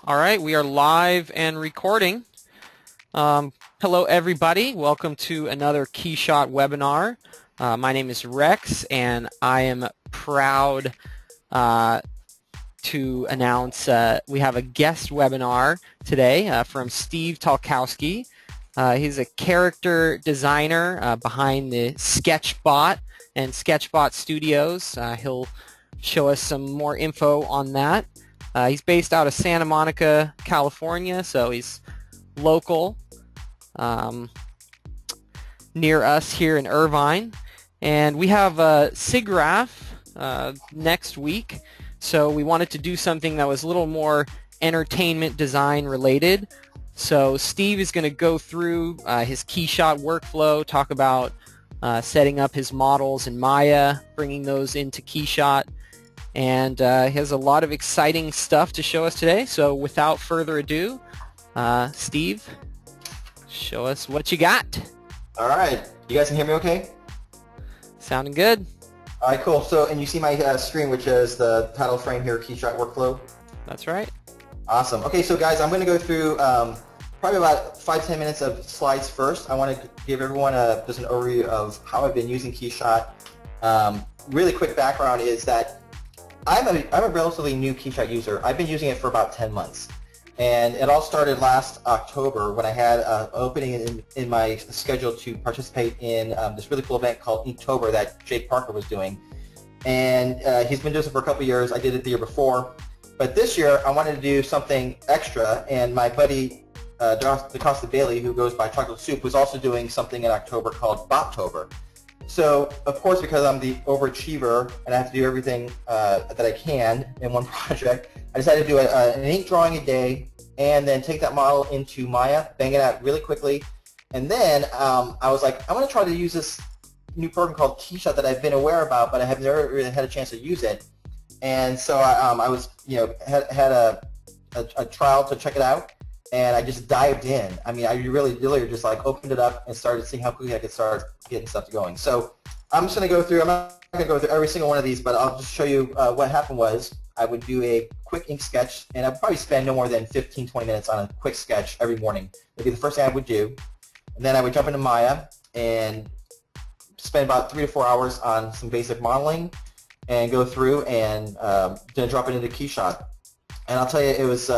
All right, we are live and recording. Hello everybody, welcome to another KeyShot webinar. My name is Rex and I am proud to announce we have a guest webinar today from Steve Talkowski. He's a character designer behind the Sketchbot and Sketchbot Studios. He'll show us some more info on that. He's based out of Santa Monica, California, so he's local, near us here in Irvine. And we have SIGGRAPH next week, so we wanted to do something that was a little more entertainment design related. So Steve is going to go through his KeyShot workflow, talk about setting up his models in Maya, bringing those into KeyShot. And he has a lot of exciting stuff to show us today. So without further ado, Steve, show us what you got. All right. You guys can hear me okay? Sounding good. All right, cool. So, and you see my screen, which is the title frame here, KeyShot workflow? That's right. Awesome. Okay, so guys, I'm going to go through probably about 5-10 minutes of slides first. I want to give everyone just an overview of how I've been using KeyShot. Really quick background is that I'm a relatively new KeyShot user. I've been using it for about 10 months. And it all started last October when I had an opening in my schedule to participate in this really cool event called Inktober that Jake Parker was doing. And he's been doing it for a couple of years. I did it the year before. But this year, I wanted to do something extra, and my buddy DaCosta Bailey, who goes by Chocolate Soup, was also doing something in October called Bottober. So, of course, because I'm the overachiever and I have to do everything that I can in one project, I decided to do an ink drawing a day and then take that model into Maya, bang it out really quickly, and then I was like, I'm going to try to use this new program called KeyShot that I've been aware about, but I have never really had a chance to use it. And so I was, had a trial to check it out, and I just dived in. I mean, I really just like opened it up and started seeing how quickly I could start getting stuff going. So I'm just going to go through, I'm not going to go through every single one of these, but I'll just show you what happened was I would do a quick ink sketch, and I'd probably spend no more than 15-20 minutes on a quick sketch every morning. That'd be the first thing I would do. And then I would jump into Maya and spend about 3 to 4 hours on some basic modeling and go through and then drop it into KeyShot. And I'll tell you, it was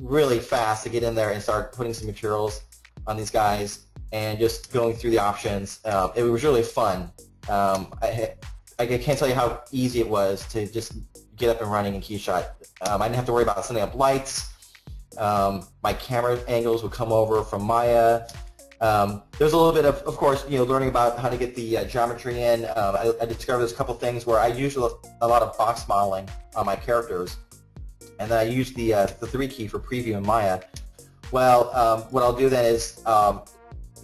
really fast to get in there and start putting some materials on these guys and just going through the options. It was really fun. I can't tell you how easy it was to just get up and running in KeyShot. I didn't have to worry about setting up lights. My camera angles would come over from Maya. There's a little bit of course, learning about how to get the geometry in. I discovered there's a couple things where I use a lot of box modeling on my characters, and then I use the 3 key for preview in Maya. Well, what I'll do then is,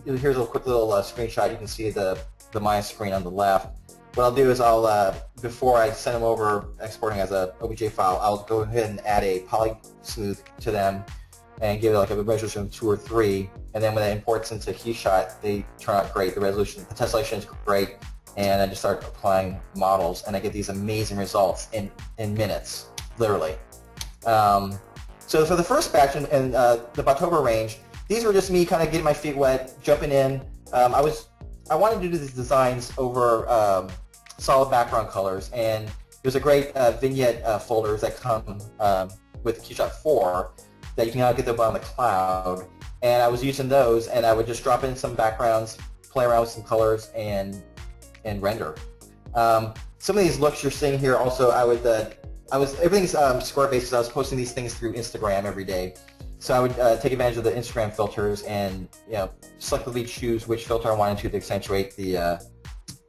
here's a quick little screenshot. You can see the Maya screen on the left. What I'll do is before I send them over exporting as a OBJ file, I'll go ahead and add a poly smooth to them and give it like a resolution of 2 or 3. And then when it imports into KeyShot, they turn out great. The resolution, the tessellation is great. And I just start applying models, and I get these amazing results in minutes, literally. So for the first batch in the Bottober range, these were just me kind of getting my feet wet, jumping in. I wanted to do these designs over solid background colors, and there's a great vignette folders that come with KeyShot 4 that you can now get them on the cloud. And I was using those, and I would just drop in some backgrounds, play around with some colors, and render. Some of these looks you're seeing here also, everything's square based. I was posting these things through Instagram every day. So I would take advantage of the Instagram filters and selectively choose which filter I wanted to accentuate the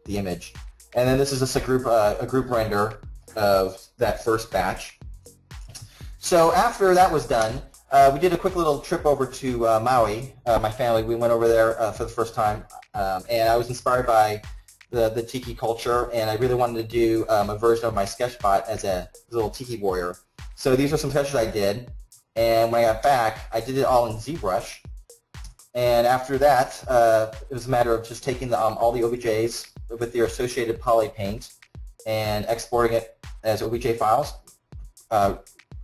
image. And then this is just a group render of that first batch. So after that was done, we did a quick little trip over to Maui. My family, we went over there for the first time, and I was inspired by the Tiki culture, and I really wanted to do a version of my Sketchbot as a little Tiki warrior. So these are some sketches I did. And when I got back, I did it all in ZBrush. And after that, it was a matter of just taking all the OBJs with their associated poly paint and exporting it as OBJ files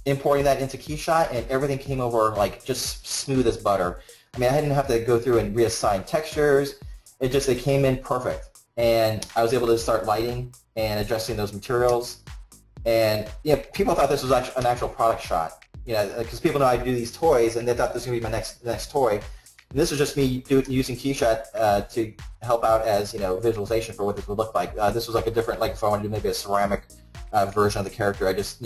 importing that into KeyShot, and everything came over like just smooth as butter. I mean, I didn't have to go through and reassign textures. It came in perfect, and I was able to start lighting and adjusting those materials. And people thought this was an actual product shot, because people know I do these toys, and they thought this was going to be my next toy. And this was just me using KeyShot to help out as visualization for what this would look like. This was like a different, like if I wanted to do maybe a ceramic version of the character, I just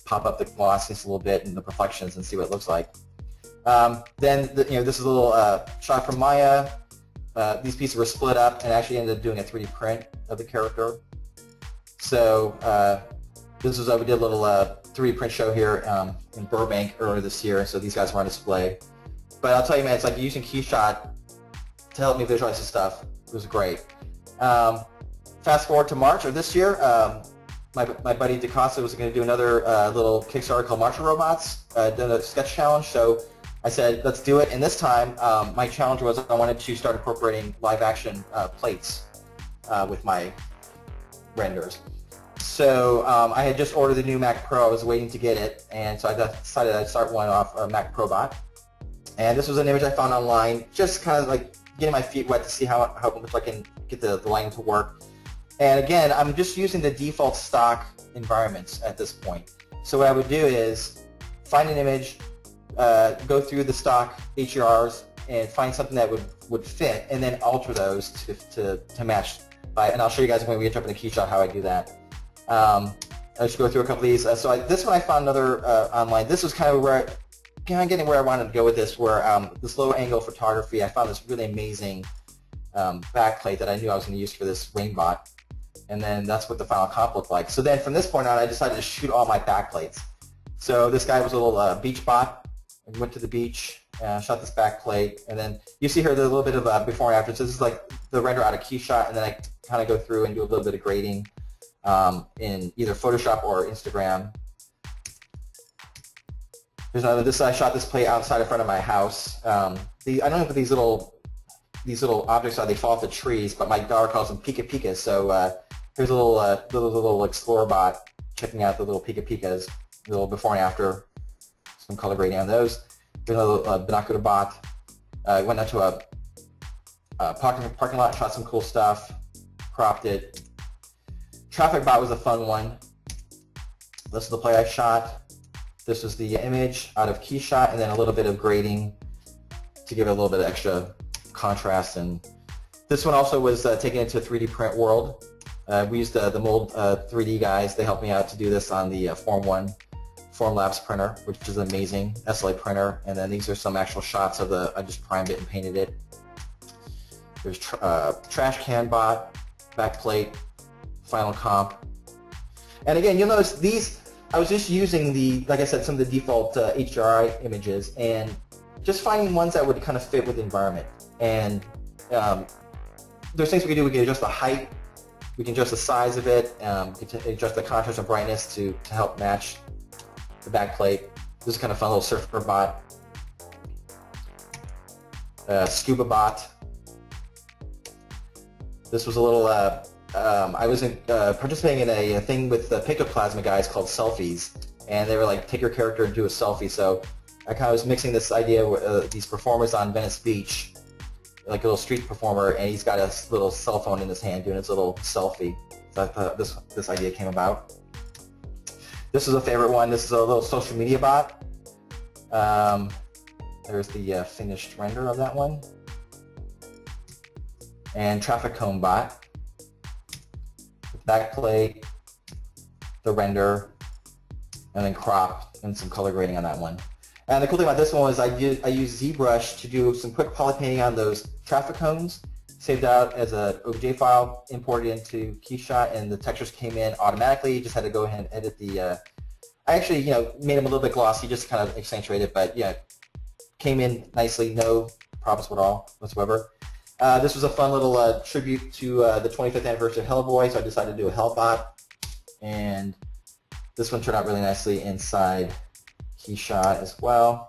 pop up the glossiness a little bit and the reflections and see what it looks like. Then this is a little shot from Maya. These pieces were split up and actually ended up doing a 3D print of the character. So this was we did a little 3D print show here in Burbank earlier this year, so these guys were on display. But I'll tell you, man, it's like using KeyShot to help me visualize this stuff. It was great. Fast forward to March of this year, my buddy Talkowski was going to do another little Kickstarter called Martial Robots, done a sketch challenge. So I said, let's do it. And this time, my challenge was I wanted to start incorporating live-action plates with my renders. So I had just ordered the new Mac Pro. I was waiting to get it, and so I decided I'd start one off Mac Pro Bot. And this was an image I found online, just kind of like getting my feet wet to see how much I can get the lighting to work. And again, I'm just using the default stock environments at this point. So what I would do is find an image, go through the stock HDRs, and find something that would fit, and then alter those to match. And I'll show you guys when we jump into KeyShot how I do that. I'll just go through a couple of these. This one I found another online. This was kind of getting where I wanted to go with this, where this low angle photography, I found this really amazing backplate that I knew I was going to use for this rainbot. And then that's what the final comp looked like. So then from this point on, I decided to shoot all my backplates. So this guy was a little beach bot. I went to the beach, shot this backplate, and then you see here there's a little bit of before and after. So this is like the render out of KeyShot, and then I kind of go through and do a little bit of grading in either Photoshop or Instagram. There's another. I shot this plate outside in front of my house. I don't know what these little objects are. They fall off the trees, but my daughter calls them Pika Pikas. So here's a little Explorer bot checking out the little Pika Pikas, a little before and after. Some color grading on those. There's another binocular bot. I went out to a parking lot, shot some cool stuff, cropped it. Traffic bot was a fun one. This is the play I shot. This was the image out of KeyShot, and then a little bit of grading to give it a little bit of extra contrast. And this one also was taken into a 3D print world. We used the Mold 3D guys. They helped me out to do this on the Formlabs printer, which is an amazing SLA printer. And then these are some actual shots of I just primed it and painted it. There's trash can bot, backplate, final comp. And again, you'll notice these, I was just using like I said, some of the default HDRI images and just finding ones that would kind of fit with the environment. And there's things we can do. We can adjust the height, we can adjust the size of it, we can adjust the contrast and brightness to help match the backplate. This is kind of fun little surfer bot. Scuba bot. This was a little, I was participating in a thing with the Pictoplasma guys called Selfies, and they were like, take your character and do a selfie. So I kind of was mixing this idea with these performers on Venice Beach, like a little street performer, and he's got a little cell phone in his hand doing his little selfie. So I thought this idea came about. This is a favorite one. This is a little social media bot. There's the finished render of that one. And traffic cone bot. Backplate, the render, and then crop and some color grading on that one. And the cool thing about this one was I used ZBrush to do some quick poly painting on those traffic cones, saved out as a OBJ file, imported into KeyShot, and the textures came in automatically. Just had to go ahead and edit the. I actually, made them a little bit glossy, just kind of accentuate it, but yeah, came in nicely, no problems at all whatsoever. This was a fun little tribute to the 25th anniversary of Hellboy, so I decided to do a Hellbot, and this one turned out really nicely inside KeyShot as well.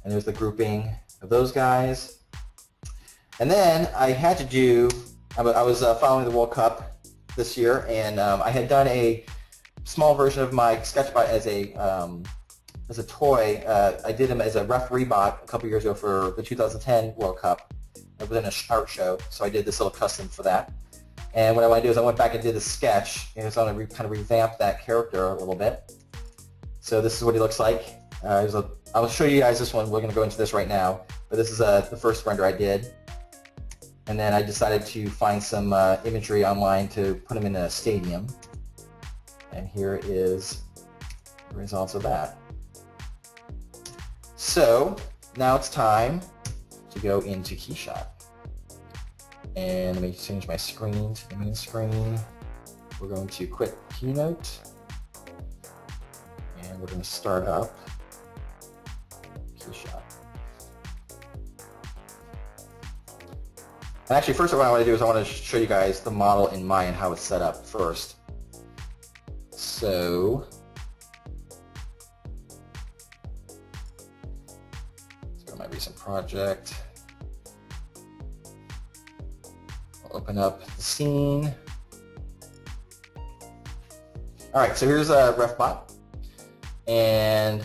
And there's the grouping of those guys. And then I had to do, I was following the World Cup this year, and I had done a small version of my Sketchbot as a toy. I did him as a referee bot a couple years ago for the 2010 World Cup. It was in an art show, so I did this little custom for that. And what I want to do is I went back and did a sketch, and so I want to kind of revamp that character a little bit. So this is what he looks like. I'll show you guys this one. We're going to go into this right now, but this is the first render I did. And then I decided to find some imagery online to put him in a stadium. And here is the results of that. So now it's time to go into KeyShot. And let me change my screen to the main screen. We're going to quit Keynote. And we're going to start up KeyShot. And actually, first of all, what I want to do is I want to show you guys the model in Maya and how it's set up first. So, let's go to my recent project. I'll open up the scene. All right, so here's a RefBot. And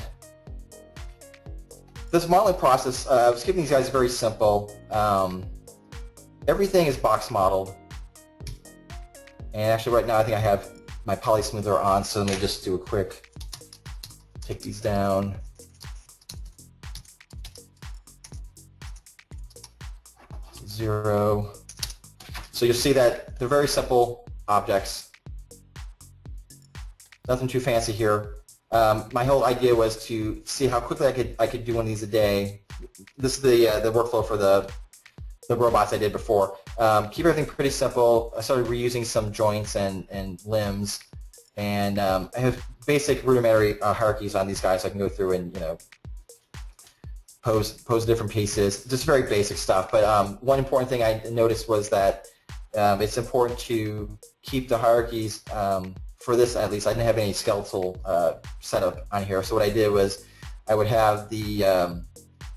this modeling process, I was keeping these guys very simple. Everything is box modeled. And actually right now I think I have my poly smoother on, so let me just do a quick, take these down. Zero. So you'll see that they're very simple objects. Nothing too fancy here. My whole idea was to see how quickly I could do one of these a day. This is the workflow for the robots I did before. Keep everything pretty simple. I started reusing some joints and limbs, and I have basic rudimentary hierarchies on these guys. So I can go through and pose different pieces. Just very basic stuff. But one important thing I noticed was that it's important to keep the hierarchies. For this, at least, I didn't have any skeletal setup on here. So what I did was I would have the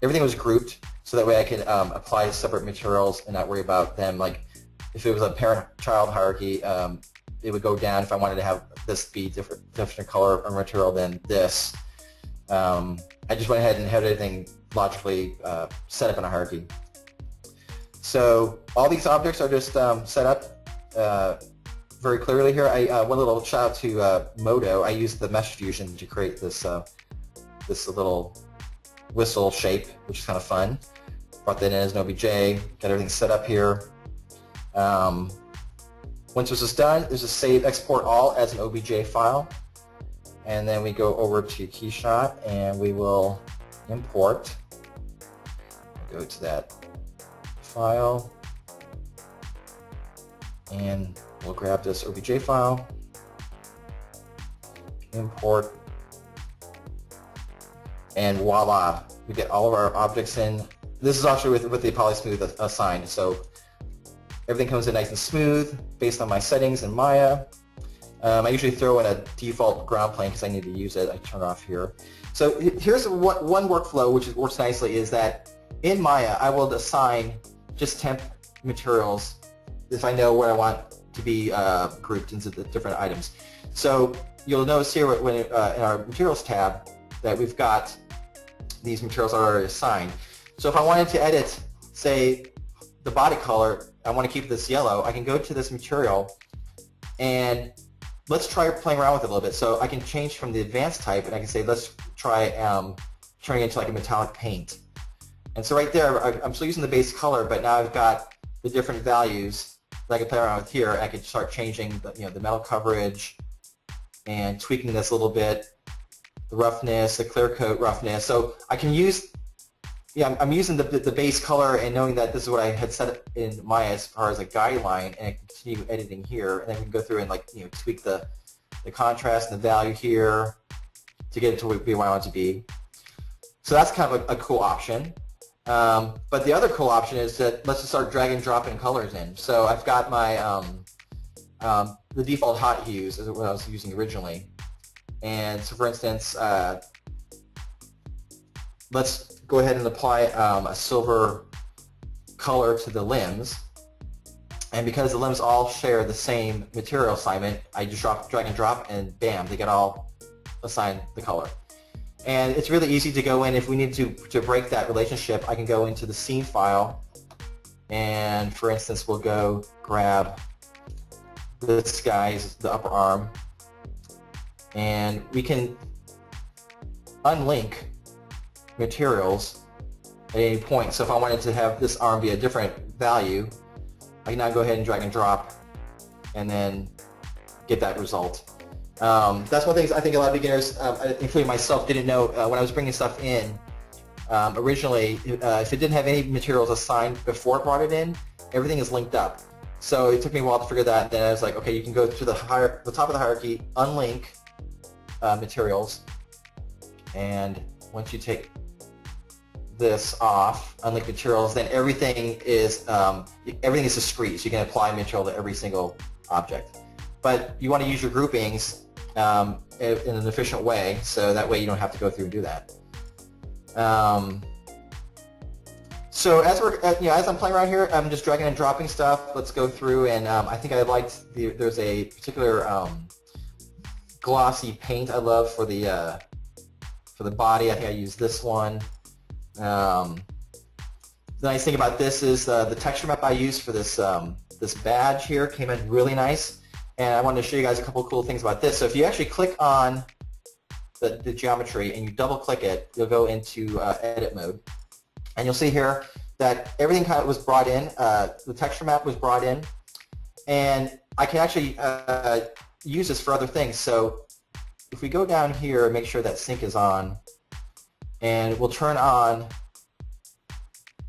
everything was grouped. So that way I could apply separate materials and not worry about them. Like if it was a parent-child hierarchy, it would go down if I wanted to have this be different color or material than this. I just went ahead and had everything logically set up in a hierarchy. So all these objects are just set up very clearly here. One little shout out to Modo. I used the mesh fusion to create this this little whistle shape, which is kind of fun. Brought that in as an OBJ, got everything set up here. Once this is done, there's a save export all as an OBJ file. And then we go over to KeyShot and we will import. Go to that file and we'll grab this OBJ file, import, and voila, we get all of our objects in. This is actually with the polysmooth assigned, so everything comes in nice and smooth based on my settings in Maya. I usually throw in a default ground plane because I need to use it. I turn it off here. So here's one workflow which works nicely is that in Maya I will assign just temp materials if I know where I want to be grouped into the different items. So you'll notice here when in our materials tab that we've got these materials already assigned. So if I wanted to edit, say, the body color, I want to keep this yellow, I can go to this material and let's try playing around with it a little bit. So I can change from the advanced type and I can say let's try turning it into like a metallic paint. And so right there I'm still using the base color, but now I've got the different values that I can play around with here. I can start changing the metal coverage and tweaking this a little bit, the roughness, the clear coat roughness. So I can use, I'm using the base color and knowing that this is what I had set in Maya as far as a guideline, and I can continue editing here, and then we can go through and tweak the contrast and the value here to get it to be what I want it to be. So that's kind of a cool option. But the other cool option is that let's just start drag and dropping colors in. So I've got my the default hot hues is what I was using originally. And so for instance, let's go ahead and apply a silver color to the limbs. And because the limbs all share the same material assignment, I just drag and drop, and bam, they get all assigned the color. And it's really easy to go in. If we need to break that relationship, I can go into the scene file, and for instance, we'll go grab this guy's, the upper arm, and we can unlink materials at any point. So if I wanted to have this arm be a different value, I can now go ahead and drag and drop and then get that result. That's one thing I think a lot of beginners, including myself, didn't know when I was bringing stuff in. Originally, if it didn't have any materials assigned before it brought it in, everything is linked up. So it took me a while to figure that. Then I was like, okay, you can go to the top of the hierarchy, unlink materials, and once you take this off, unlink materials, then everything is discrete. So you can apply material to every single object. But you want to use your groupings in an efficient way, so that way you don't have to go through and do that. So as I'm playing around here, I'm just dragging and dropping stuff. Let's go through, and I think I liked there's a particular glossy paint I love for the body. I think I used this one. The nice thing about this is the texture map I used for this this badge here came in really nice, and I wanted to show you guys a couple of cool things about this. So if you actually click on the geometry and you double click it, you'll go into edit mode, and you'll see here that everything kind of was brought in. The texture map was brought in, and I can actually use this for other things. So if we go down here and make sure that sync is on, and we'll turn on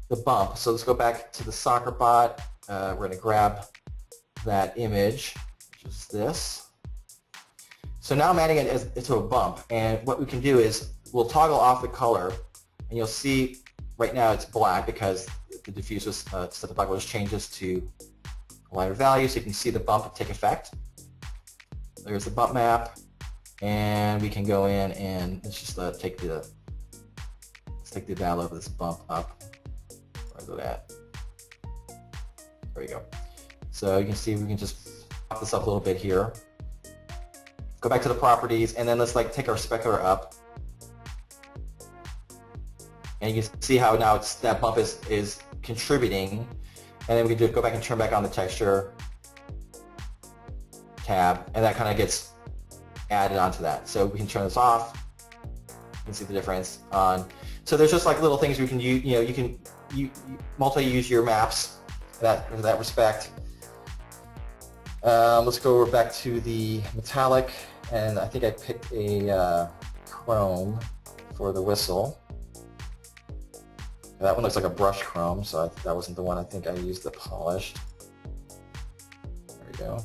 the bump. So let's go back to the soccer bot. We're going to grab that image, which is this. So now I'm adding it to a bump, and what we can do is we'll toggle off the color, and you'll see right now it's black because the diffuse was set the bucket changes to a lighter value, so you can see the bump take effect. There's the bump map, and we can go in and let's just take the value of this bump up. Where's it at? There we go. So you can see we can just pop this up a little bit here. Go back to the properties, and then let's take our specular up. And you can see how now that bump is contributing. And then we can just go back and turn back on the texture tab, and that kind of gets added onto that. So we can turn this off. You can see the difference on. So there's just little things you can use. You can multi-use your maps in that respect. Let's go back to the metallic, and I think I picked a chrome for the whistle. That one looks like a brush chrome, so that wasn't the one I think I used the polished. There we go.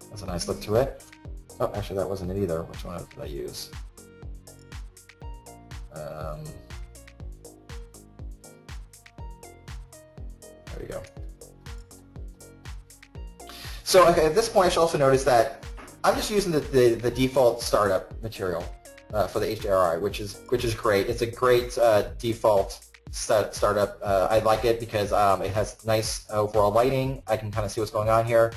That's a nice look to it. Oh, actually that wasn't it either. Which one did I use? There we go. So okay, at this point I should also notice that I'm just using the default startup material for the HDRI, which is great. It's a great default startup. I like it because it has nice overall lighting. I can kind of see what's going on here.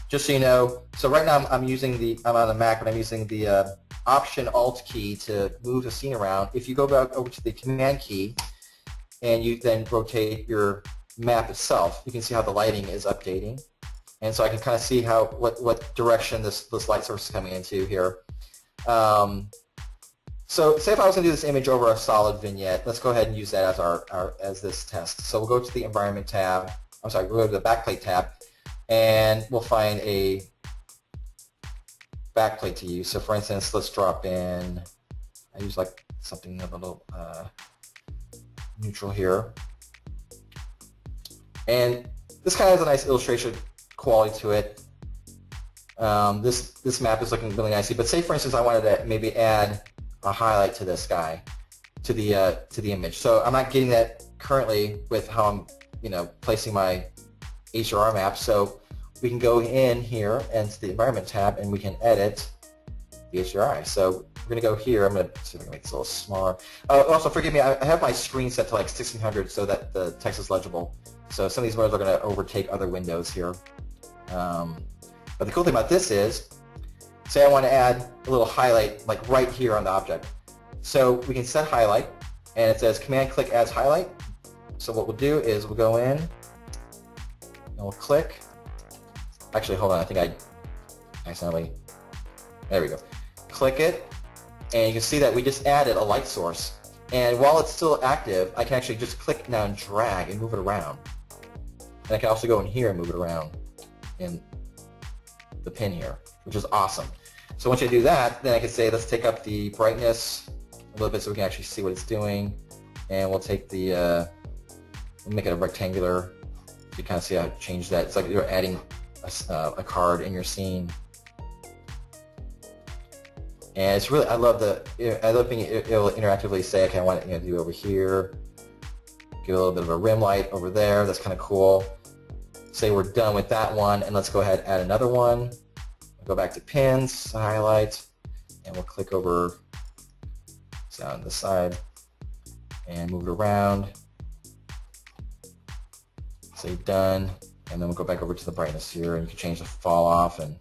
Just so you know, so right now I'm on the Mac, but I'm using the Option Alt key to move the scene around. If you go back over to the Command key and you then rotate your map itself, you can see how the lighting is updating. And so I can kind of see what direction this light source is coming into here. So say if I was going to do this image over a solid vignette, let's go ahead and use that as this test. So we'll go to the Environment tab. I'm sorry, we'll go to the Backplate tab, and we'll find a backplate to use. So for instance, let's drop in, I use something a little neutral here. And this kind of has a nice illustration quality to it. This map is looking really nicely, but say for instance I wanted to maybe add a highlight to this guy, to the image. So I'm not getting that currently with how I'm placing my HDR map. So we can go in here and to the Environment tab, and we can edit the HDRI. So we're going to go here. I'm going to see if I can make this a little smaller. Also, forgive me, I have my screen set to 1600 so that the text is legible. So some of these windows are going to overtake other windows here. But the cool thing about this is, say I want to add a little highlight like right here on the object. So we can set highlight, and it says command click adds highlight. So what we'll do is we'll go in and we'll click. Actually, hold on, I think I accidentally, there we go. Click it, and you can see that we just added a light source. And while it's still active, I can actually just click now and drag and move it around. And I can also go in here and move it around in the pin here, which is awesome. So once you do that, then I can say let's take up the brightness a little bit so we can actually see what it's doing. And we'll take the, we'll make it a rectangular. You kind of see how to change that. It's like you're adding a card in your scene. And it's really, I love being able to interactively say, okay, I want it to do over here. Give a little bit of a rim light over there. That's kind of cool. Say we're done with that one, and let's go ahead and add another one. We'll go back to pins, highlight, and we'll click over on this side and move it around. Say done, and then we'll go back over to the brightness here, and you can change the fall off, and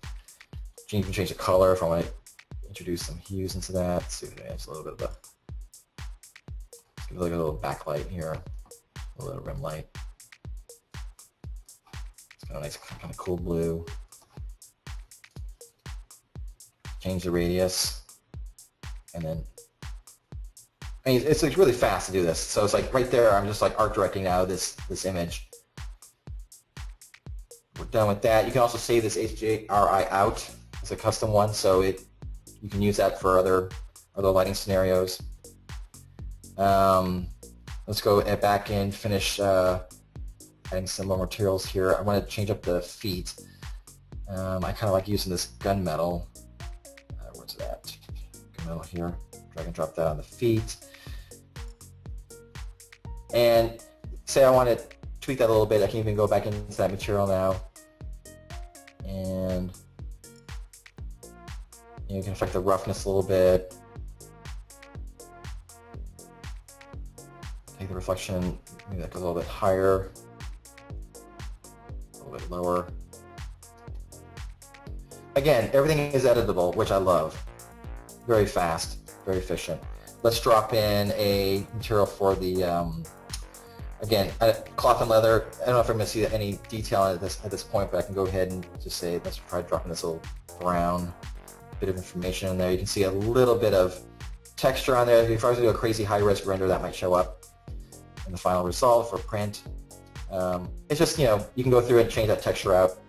you can change the color if I want to introduce some hues into that. Let's see if it adds a little bit of a, let's give it like a little backlight here, a little rim light. It's got a nice kind of cool blue. Change the radius, and then I mean, it's like really fast to do this. So it's like right there, I'm just like art directing now this image. We're done with that. You can also save this HDMI out as a custom one, so you can use that for other lighting scenarios. Let's go back and finish adding some more materials here. I want to change up the feet. I kind of like using this gunmetal. Where's that? Gunmetal here. Drag and drop that on the feet. And say I want to tweak that a little bit, I can even go back into that material now. And you can affect the roughness a little bit. Take the reflection, maybe that goes a little bit higher, a little bit lower. Again, everything is editable, which I love. Very fast, very efficient. Let's drop in a material for the, again, cloth and leather. I don't know if I'm going to see any detail at this point, but I can go ahead and just say, let's try dropping this little brown bit of information in there. You can see a little bit of texture on there. If I was to do a crazy high-res render, that might show up in the final result for print. It's just, you know, you can go through and change that texture out.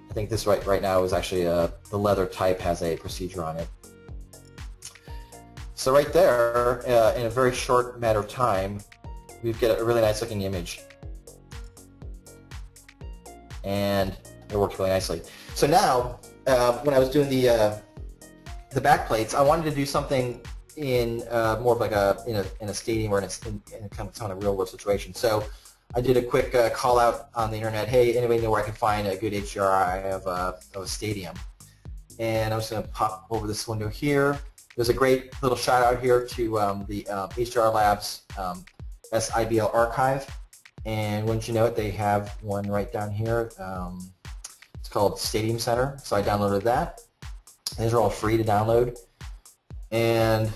I think this right now is actually the leather type has a procedure on it. So right there, in a very short matter of time, we get a really nice looking image. And it worked really nicely. So now, when I was doing the back plates, I wanted to do something in more of like in a stadium or in a kind of real world situation. So I did a quick call out on the internet. Hey, anybody know where I can find a good HDRI of a stadium? And I'm just going to pop over this window here. There's a great little shout out here to the HDR Labs SIBL archive, and wouldn't you know it, they have one right down here. It's called Stadium Center, so I downloaded that. These are all free to download, and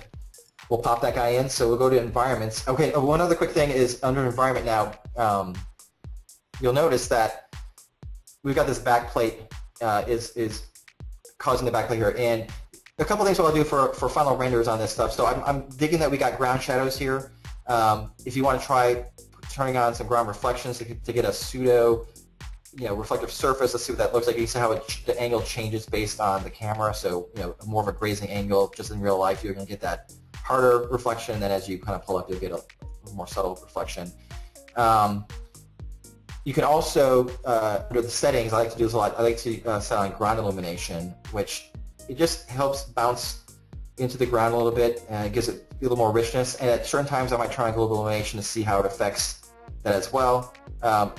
we'll pop that guy in. So we'll go to environments. Okay, one other quick thing is under environment now, you'll notice that we've got this backplate is causing the backplate here, and a couple things I'll do for final renders on this stuff. So I'm digging that we got ground shadows here. If you want to try turning on some ground reflections to get a pseudo, reflective surface, let's see what that looks like. You see how the angle changes based on the camera. So, more of a grazing angle. Just in real life, you're going to get that harder reflection. And then as you kind of pull up, you'll get a more subtle reflection. You can also, under the settings, I like to do this a lot. I like to set on ground illumination, which it just helps bounce into the ground a little bit, and it gives it a little more richness. And at certain times, I might try global illumination to see how it affects that as well.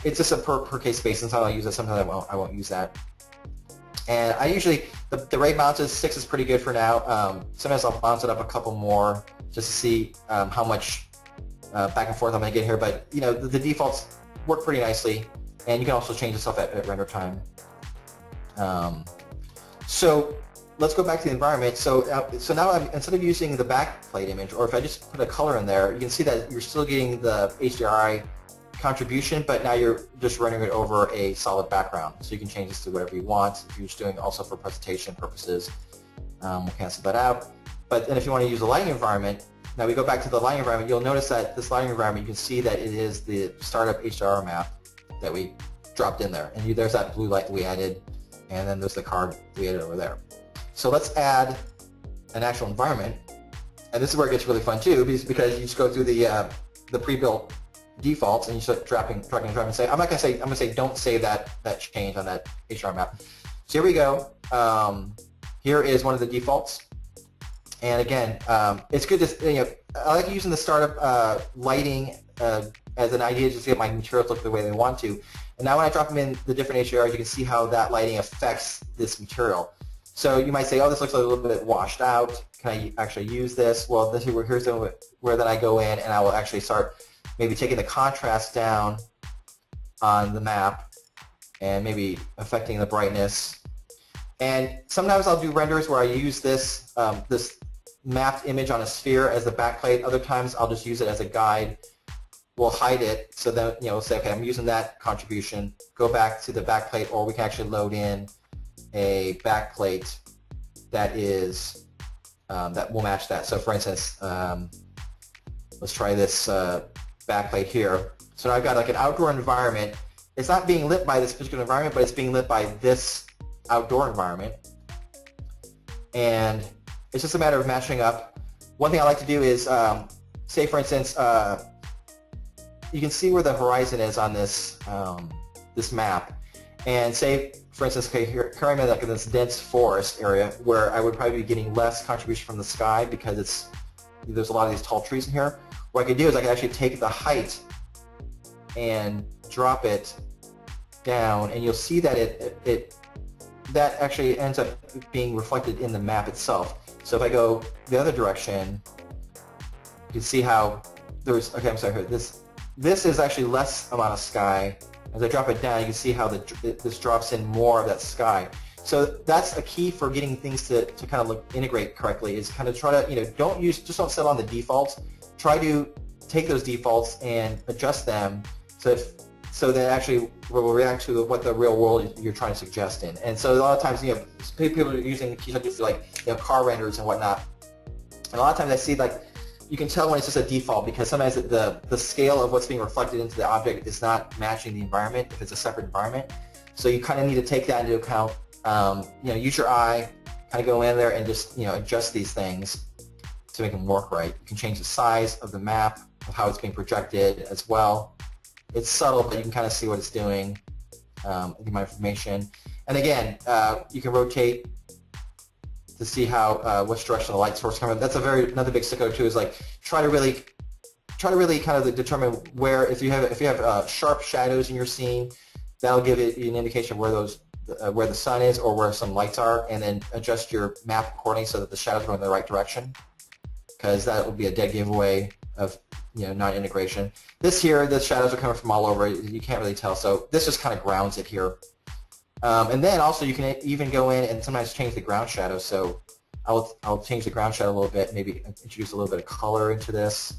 It's just a per case basis. Sometimes I'll use it, sometimes I won't use that. And I usually, the rate mounted 6 is pretty good for now. Sometimes I'll bounce it up a couple more just to see how much back and forth I'm going to get here. But the default's work pretty nicely, and you can also change the stuff at render time. So let's go back to the environment. So now instead of using the backplate image, or if I just put a color in there, you can see that you're still getting the HDRI contribution, but now you're just running it over a solid background. So you can change this to whatever you want. If you're just doing also for presentation purposes, we'll cancel that out. But then if you want to use the lighting environment, now we go back to the lighting environment, you'll notice that this lighting environment, you can see that it is the startup HDR map that we dropped in there. And there's that blue light we added, and then there's the card we added over there. So let's add an actual environment. And this is where it gets really fun too, because you just go through the pre-built defaults and you start dragging and dropping and say, I'm going to say don't save that change on that HDR map. So here we go. Here is one of the defaults. And again, it's good to, I like using the startup lighting as an idea just to get my materials look the way they want to. And now when I drop them in the different HDRs, you can see how that lighting affects this material. So you might say, oh, this looks a little bit washed out. Can I actually use this? Well, here's where then I go in and I will actually start maybe taking the contrast down on the map and maybe affecting the brightness. And sometimes I'll do renders where I use this this mapped image on a sphere as the backplate. Other times I'll just use it as a guide. We'll hide it so that we'll say, okay, I'm using that contribution. Go back to the backplate, or we can actually load in a backplate that is that will match that. So for instance, let's try this backplate here. So now I've got like an outdoor environment. It's not being lit by this particular environment, but it's being lit by this outdoor environment. And it's just a matter of matching up. One thing I like to do is, say for instance, you can see where the horizon is on this this map. And say, for instance, okay, here I'm in like in this dense forest area where I would probably be getting less contribution from the sky because there's a lot of these tall trees in here. What I could do is I could actually take the height and drop it down, and you'll see that that actually ends up being reflected in the map itself. So if I go the other direction, you can see how there's, okay, I'm sorry, here, this is actually less amount of sky. As I drop it down, you can see how this drops in more of that sky. So that's a key for getting things to kind of integrate correctly, is kind of try to, just don't settle on the defaults. Try to take those defaults and adjust them so that actually will react to what the real world you're trying to suggest in. And so a lot of times, people are using KeyShot just like, car renders and whatnot. And a lot of times I see like, you can tell when it's just a default because sometimes the scale of what's being reflected into the object is not matching the environment if it's a separate environment. So you kind of need to take that into account. Use your eye, kind of go in there and just adjust these things to make them work right. You can change the size of the map, of how it's being projected as well. It's subtle, but you can kind of see what it's doing, give my information. And again, you can rotate to see how which direction the light source coming. That's another big sicko too. Is like try to really kind of determine where, if you have sharp shadows in your scene, that'll give it an indication of where the sun is or where some lights are, and then adjust your map accordingly so that the shadows go in the right direction, because that would be a dead giveaway of non-integration. This here, the shadows are coming from all over. You can't really tell, so this just kind of grounds it here. And then also you can even go in and sometimes change the ground shadow. So I'll change the ground shadow a little bit, maybe introduce a little bit of color into this.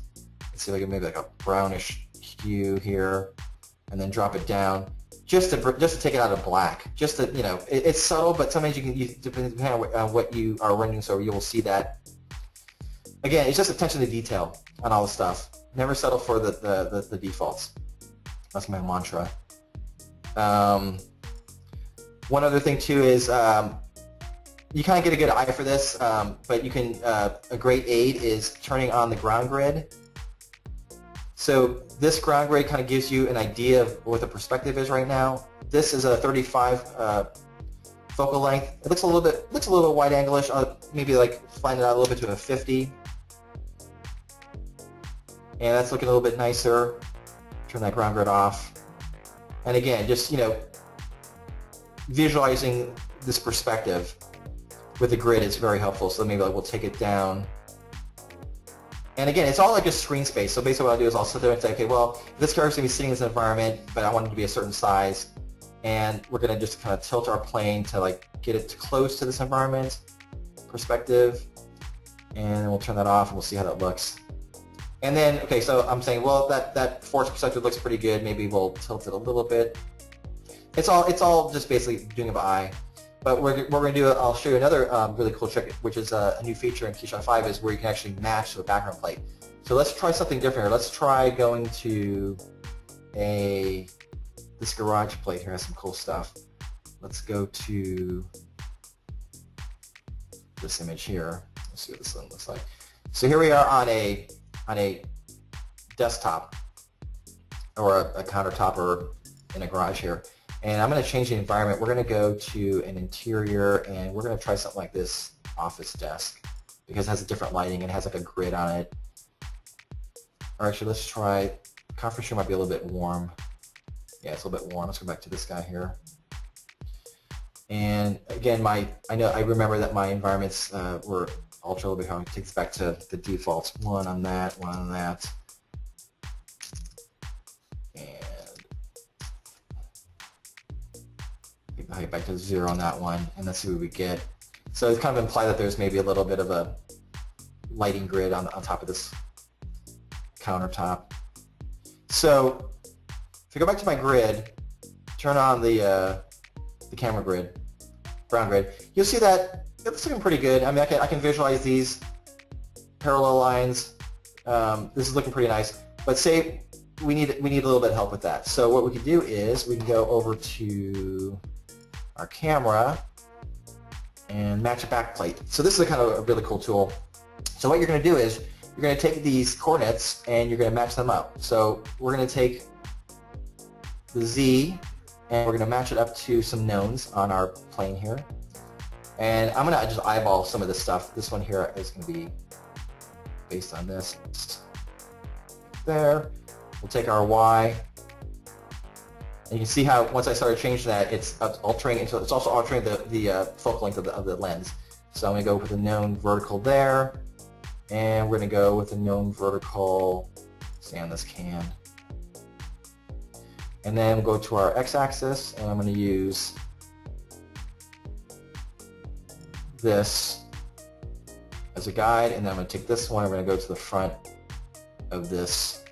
Let's see if I can maybe like a brownish hue here, and then drop it down just to take it out of black. Just to it's subtle, but sometimes depending on what you are rendering, so you will see that. Again, it's just attention to detail on all the stuff. Never settle for the defaults. That's my mantra. One other thing too is you kind of get a good eye for this, but you can a great aid is turning on the ground grid. So this ground grid kind of gives you an idea of what the perspective is right now. This is a 35 focal length. It looks a little bit wide angle-ish. Maybe like flatten it out a little bit to a 50. And that's looking a little bit nicer. Turn that ground grid off. And again, just visualizing this perspective with the grid is very helpful. So maybe we'll take it down And again, it's all like just screen space. So basically what I'll do is I'll sit there and say, okay, well, this character's going to be sitting in this environment, but I want it to be a certain size. And we're going to just kind of tilt our plane to like get it close to this environment perspective. And then we'll turn that off and we'll see how that looks. And then, okay, so I'm saying, well, that force perspective looks pretty good. Maybe we'll tilt it a little bit. It's all just basically doing it by eye. But what we're going to do, I'll show you another really cool trick, which is a new feature in KeyShot 5, is where you can actually match to a background plate. So let's try something different here. Let's try going to this garage plate here. Has some cool stuff. Let's go to this image here. Let's see what this one looks like. So here we are on a desktop or a countertop or in a garage here. And I'm going to change the environment. We're going to go to an interior, and we're going to try something like this office desk because it has a different lighting and it has like a grid on it. Or actually, let's try, conference room might be a little bit warm. Yeah, it's a little bit warm. Let's go back to this guy here. And again, I remember that my environments were ultra a little bit hard. Take this back to the defaults. One on that, one on that. I'll get back to 0 on that one, and let's see what we get. So it's kind of implied that there's maybe a little bit of a lighting grid on top of this countertop. So if I go back to my grid, turn on the camera grid, ground grid, you'll see that it's looking pretty good. I mean, I can visualize these parallel lines. This is looking pretty nice. But say we need a little bit of help with that. So what we can do is we can go over to our camera and match a backplate. So this is a kind of a really cool tool. So what you're going to do is you're going to take these coordinates and you're going to match them up. So we're going to take the Z and we're going to match it up to some knowns on our plane here. And I'm going to just eyeball some of this stuff. This one here is going to be based on this. There. We'll take our Y. And you can see how once I started changing that, it's altering. It's also altering the focal length of the lens. So I'm going to go with a known vertical there, and we're going to go with a known vertical, say on this can. And then we'll go to our x-axis, and I'm going to use this as a guide, and then I'm going to take this one, and we're going to go to the front of this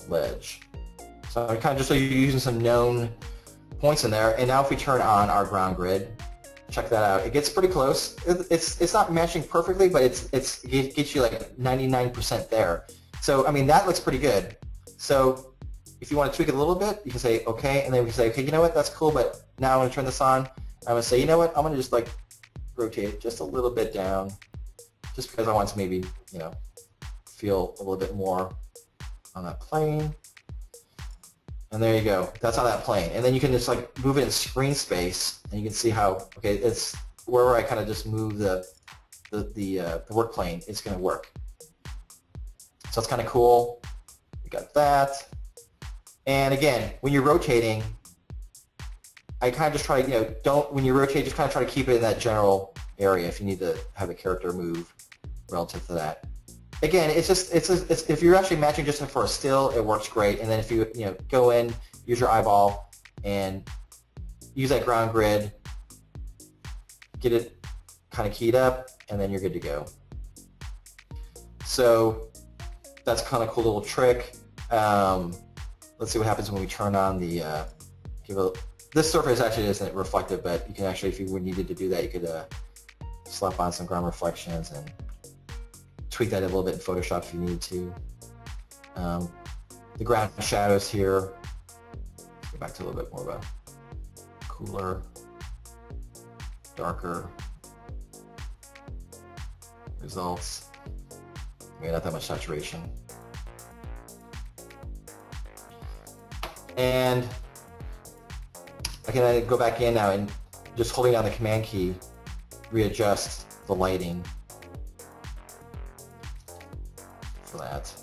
ledge. So kind of just so you're using some known points in there. And now if we turn on our ground grid, check that out. It gets pretty close. It's not matching perfectly, but it gets you like 99% there. So I mean that looks pretty good. So if you want to tweak it a little bit, you can say okay, and then we can say okay, you know what, that's cool, but now I'm going to turn this on. I'm going to say, you know what, I'm going to just like rotate it just a little bit down, just because I want to maybe, you know, feel a little bit more on that plane. And there you go. That's on that plane. And then you can just like move it in screen space, and you can see how, okay, it's wherever I kind of just move the work plane, it's going to work. So it's kind of cool. We got that. And again, when you're rotating, I kind of just try, you know, when you rotate, just kind of try to keep it in that general area if you need to have a character move relative to that. Again, it's if you're actually matching just for a still, it works great. And then if you go in, use your eyeball, and use that ground grid, get it kind of keyed up, and then you're good to go. So that's kind of a cool little trick. Let's see what happens when we turn on the. This surface actually isn't reflective, but you can actually, if you needed to do that, you could slap on some ground reflections and tweak that a little bit in Photoshop if you need to. The ground shadows here, go back to a little bit more of a cooler, darker results. Maybe not that much saturation. And I can go back in now and just holding down the command key, readjust the lighting for that.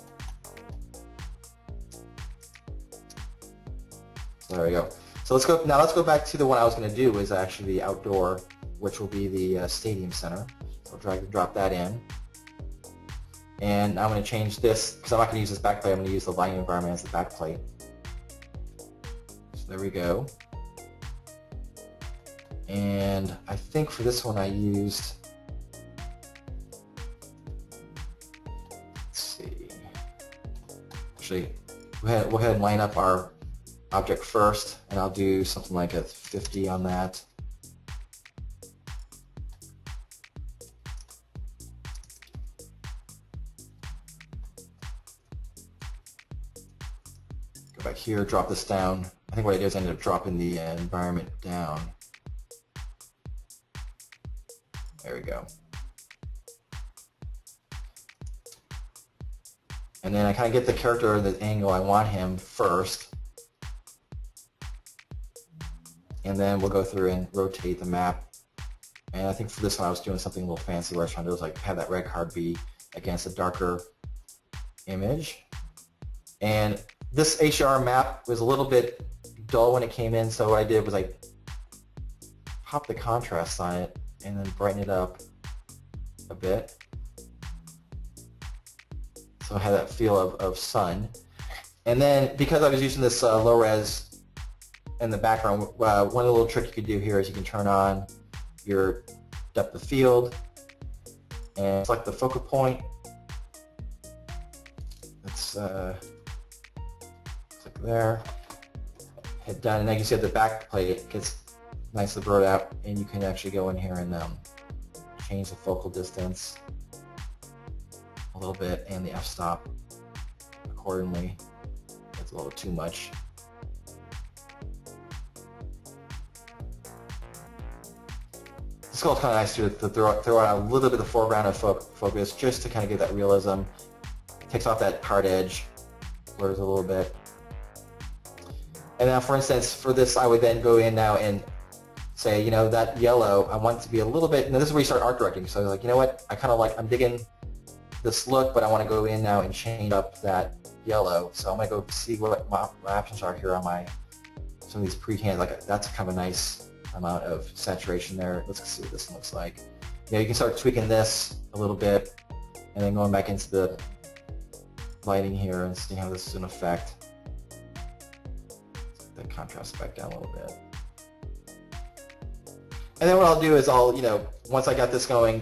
So there we go. So let's go back to the one I was going to do, is actually the outdoor, which will be the stadium center. So drag and drop that in. And I'm going to change this, because I'm not going to use this backplate, I'm going to use the lighting environment as the backplate. So there we go. And I think for this one I used, let's see, actually we'll go ahead and line up our object first, and I'll do something like a 50 on that. Go back here, drop this down. I think what I did is I ended up dropping the environment down. There we go. And then I kind of get the character at the angle I want him first. And then we'll go through and rotate the map. And I think for this one I was doing something a little fancy where I was trying to like have that red card be against a darker image. And this HDR map was a little bit dull when it came in, so what I did was I popped the contrast on it and then brighten it up a bit. So I had that feel of sun. And then because I was using this low res in the background, one little trick you could do here is you can turn on your depth of field and select the focal point. Let's click there, hit done, and now you can see at the back plate it gets nicely blurred out, and you can actually go in here and change the focal distance a little bit and the f-stop accordingly. That's a little too much. This is kind of nice to throw out a little bit of foreground of focus just to kind of give that realism. Takes off that hard edge, blurs a little bit. And now, for instance, for this, I would then go in now and say, you know, that yellow, I want it to be a little bit, now this is where you start art directing. So like, you know what, I kind of like, I'm digging this look, but I want to go in now and change up that yellow. So I'm going to go see what my options are here on some of these pre-canned, like that's kind of a nice amount of saturation there. Let's see what this one looks like. You know, you can start tweaking this a little bit and then going back into the lighting here and see how this is in effect. The contrast back down a little bit. And then what I'll do is I'll, you know, once I got this going,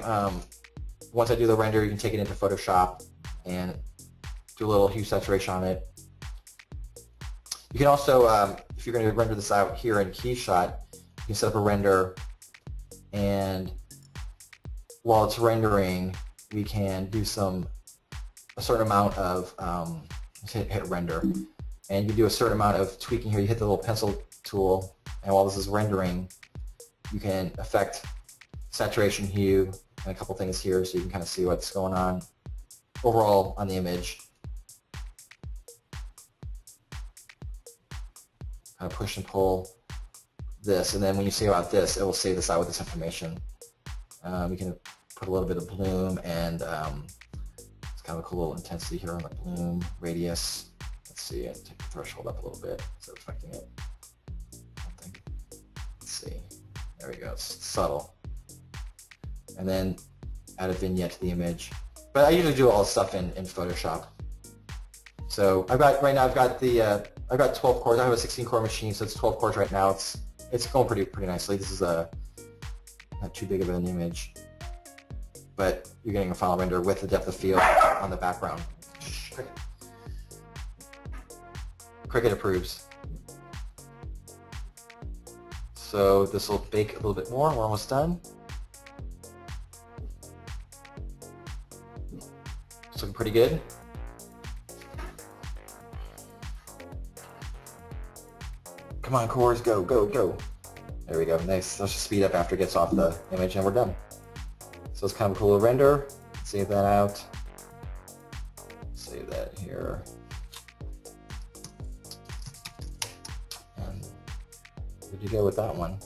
once I do the render, you can take it into Photoshop and do a little hue saturation on it. You can also, if you're going to render this out here in KeyShot, you can set up a render, and while it's rendering, we can do a certain amount of, hit render, and you do a certain amount of tweaking here. You hit the little pencil tool, and while this is rendering, you can affect saturation, hue, and a couple things here so you can kind of see what's going on overall on the image. Kind of push and pull this, and then when you save out this, it will save this out with this information. You can put a little bit of bloom, and it's kind of a cool little intensity here on the bloom radius. Let's see, take the threshold up a little bit so it's affecting it. Let's see. There we go. It's subtle. And then add a vignette to the image. But I usually do all this stuff in Photoshop. So right now I've got 12 cores. I have a 16-core machine, so it's 12 cores right now. It's going pretty nicely. This is not too big of an image, but you're getting a final render with the depth of field on the background. Cricut approves. So this will bake a little bit more. We're almost done. It's looking pretty good. Come on, cores, go, go, go. There we go. Nice. Let's just speed up after it gets off the image, and we're done. So it's kind of a cool little render. Save that out. Save that here. And good to go with that one.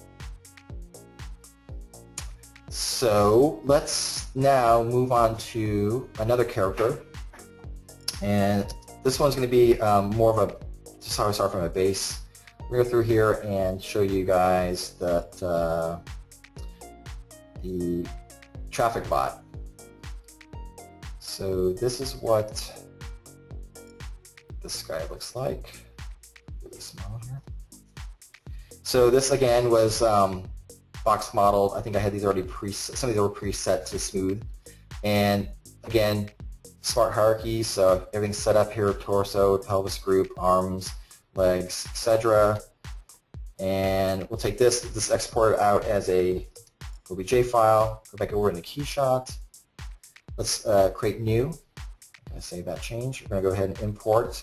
So let's now move on to another character. And this one's going to be more of a, just how I start from a base. We're going to go through here and show you guys that the traffic bot. So this is what this guy looks like. Really small here. So this again was box modeled. I think I had these already preset. Some of these were preset to smooth. And again, smart hierarchy. So everything's set up here: torso, pelvis group, arms, legs, etc. And we'll take this export it out as a OBJ file. Go back over into KeyShot. Let's create new. I'm going to save that change. We're going to go ahead and import.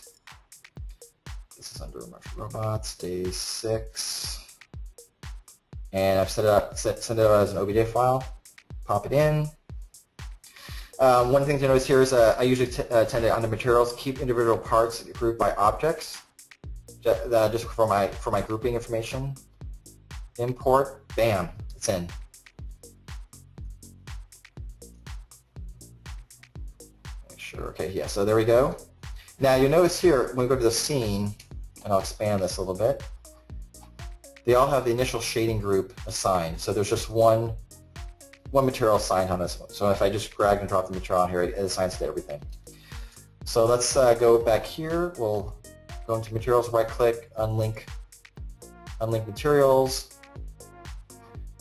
This is under Robots, day 6. And I've set it up as an OBJ file. Pop it in. One thing to notice here is I usually tend to, under materials, keep individual parts grouped by objects, just for my grouping information. Import, bam, it's in. Make sure, okay, yeah, so there we go. Now you'll notice here, when we go to the scene, and I'll expand this a little bit, they all have the initial shading group assigned. So there's just one material assigned on this one. So if I just drag and drop the material on here, it assigns to everything. So let's go back here. We'll go into materials, right click, unlink materials.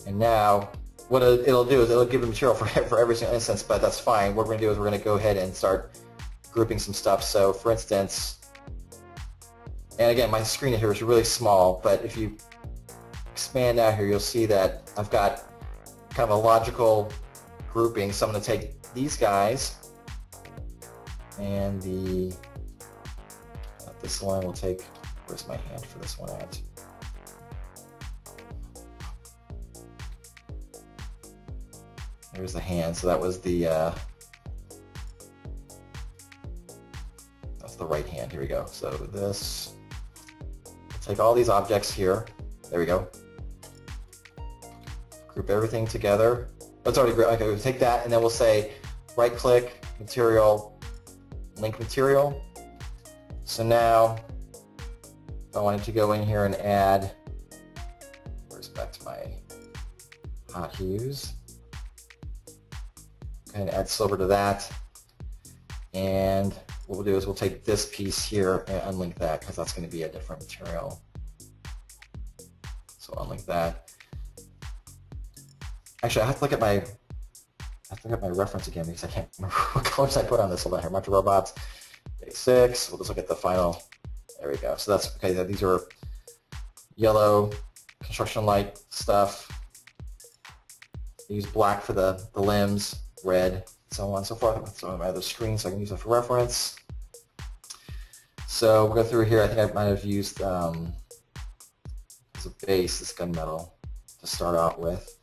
And now what it'll do is it'll give the material for every single instance, but that's fine. What we're going to do is we're going to go ahead and start grouping some stuff. So for instance, and again, my screen here is really small, but if you expand out here, you'll see that I've got kind of a logical grouping. So I'm going to take these guys and this one will take, where's my hand for this one at? There's the hand, so that was that's the right hand. Here we go. So this, take all these objects here. There we go. Group everything together. Let's already group. Okay, we'll take that, and then we'll say right-click, material, link material. So now, if I wanted to go in here and add, where's back to my hot hues, and add silver to that. And what we'll do is we'll take this piece here and unlink that, because that's going to be a different material. So unlink that. Actually, I have to look at my reference again, because I can't remember what colors I put on this. Hold on here. Metro Robots, day 6. We'll just look at the final. There we go. So that's okay. These are yellow construction light stuff. I use black for the limbs, red, so on and so forth. So on my other screen, so I can use it for reference. So we'll go through here. I think I might have used as a base this gunmetal to start out with.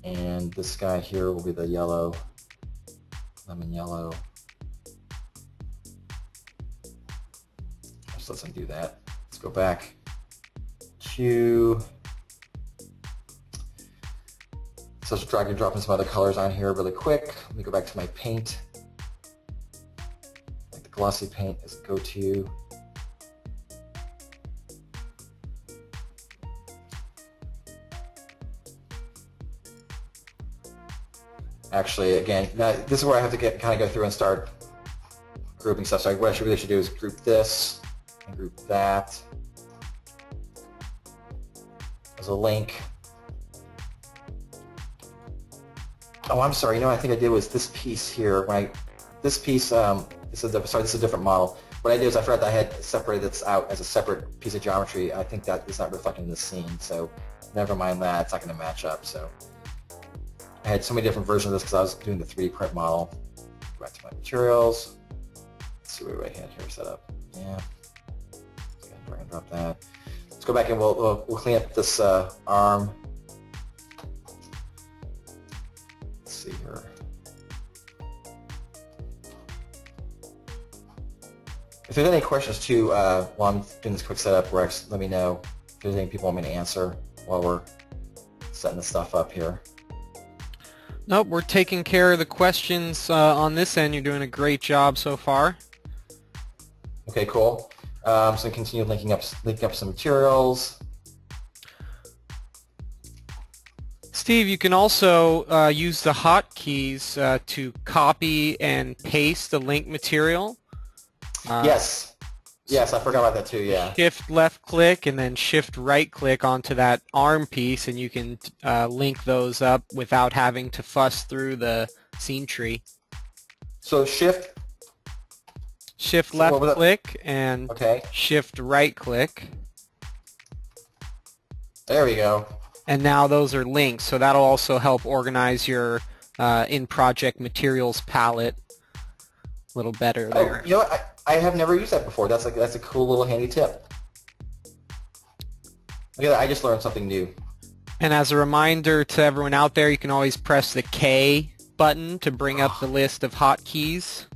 And this guy here will be the yellow, lemon yellow. Just let's undo that. Let's go back to, so let's drag and drop in some other colors on here really quick. Let me go back to my paint. Like the glossy paint is a go-to. Actually, again, now this is where I have to kind of go through and start grouping stuff. So what I really should do is group this and group that as a link. Oh, I'm sorry. You know what I think I did was this piece here. This piece, this is a different model. What I did is I forgot that I had separated this out as a separate piece of geometry. I think that is not reflected in the scene, so never mind that. It's not going to match up. So I had so many different versions of this because I was doing the 3D print model. Go back to my materials. Let's see what I had here set up. Yeah. Drag and drop that. Let's go back and we'll clean up this arm. Let's see here. If there's any questions too, while I'm doing this quick setup, Rex, let me know if there's any people want me to answer while we're setting the stuff up here. Nope, we're taking care of the questions on this end. You're doing a great job so far. Okay, cool. So continue linking up some materials. Steve, you can also use the hotkeys to copy and paste the link material. Yes. Yes, I forgot about that too, yeah. Shift left click and then shift right click onto that arm piece, and you can link those up without having to fuss through the scene tree. So shift left click and okay. shift right click. There we go. And now those are linked, so that'll also help organize your in-project materials palette a little better there. Oh, you know what? I have never used that before. That's a cool little handy tip. Look at that. I just learned something new. And as a reminder to everyone out there, you can always press the K button to bring up the list of hotkeys.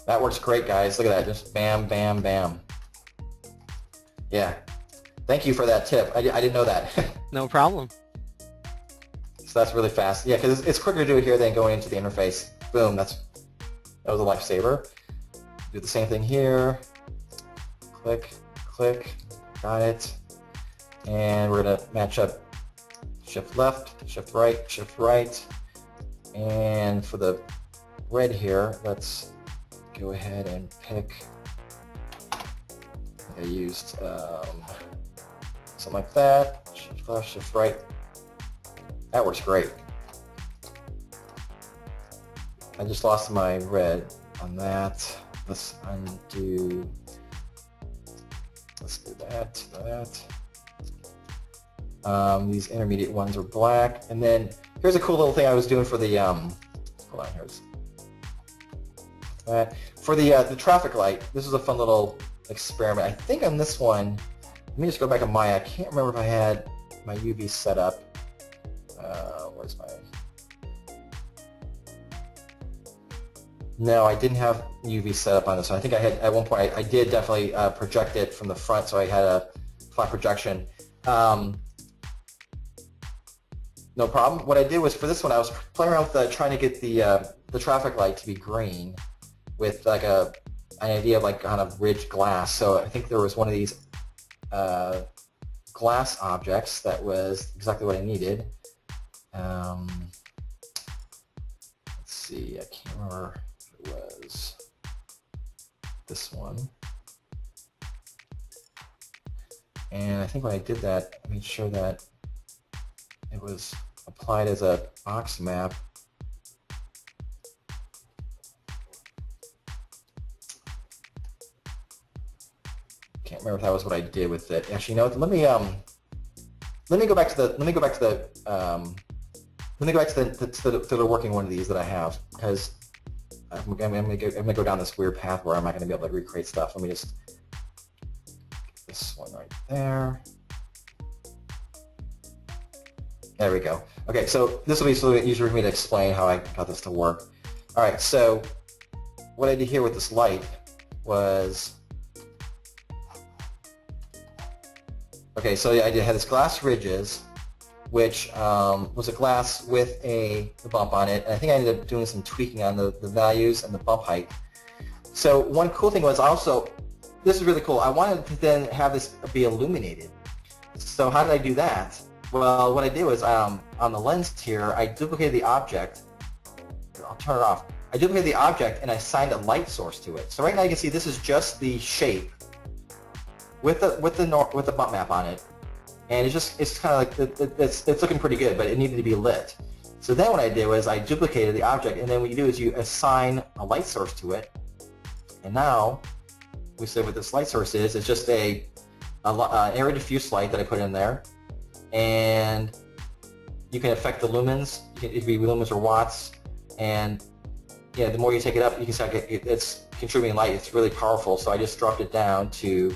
That works great, guys. Look at that. Just bam, bam, bam. Yeah. Thank you for that tip. I didn't know that. No problem. So that's really fast. Yeah, because it's quicker to do it here than going into the interface. Boom. That was a lifesaver. Do the same thing here. Click, click. Got it. And we're going to match up shift left, shift right. And for the red here, let's go ahead and pick. I used something like that. Shift left, shift right. That works great. I just lost my red on that. Let's undo. Let's do that. These intermediate ones are black. And then here's a cool little thing I was doing for the hold on, here's that. For the traffic light. This is a fun little experiment. I think on this one, let me just go back to Maya. I can't remember if I had my UV set up. Where's my... No, I didn't have UV set up on this one. I think I had, at one point, I did definitely project it from the front, so I had a flat projection. No problem. What I did was, for this one, I was playing around with trying to get the traffic light to be green with like an idea of like kind of ridged glass. So I think there was one of these glass objects that was exactly what I needed. Let's see, I can't remember if it was this one. And I think when I did that, I made sure that it was applied as a box map. Can't remember if that was what I did with it. Actually, you know what? Let me go back to the working one of these that I have, because I'm gonna go down this weird path where I'm not gonna be able to recreate stuff. Let me just get this one right there. There we go. Okay, so this will be sort of easier for me to explain how I got this to work. All right, so what I did here with this light was, okay, so I had this glass ridges, which was a glass with a bump on it, and I think I ended up doing some tweaking on the values and the bump height. So one cool thing was also, this is really cool, I wanted to then have this be illuminated. So how did I do that? Well, what I did was, on the lens here, I duplicated the object. I'll turn it off. I duplicated the object and I assigned a light source to it. So right now you can see this is just the shape with the bump map on it, and it's kind of like it's looking pretty good, but it needed to be lit. So then what I did was I duplicated the object, and then what you do is you assign a light source to it. And now we say what this light source is. It's just an area diffuse light that I put in there. And you can affect the lumens. It can be lumens or watts, and yeah, the more you take it up, you can see it's contributing light. It's really powerful. So I just dropped it down to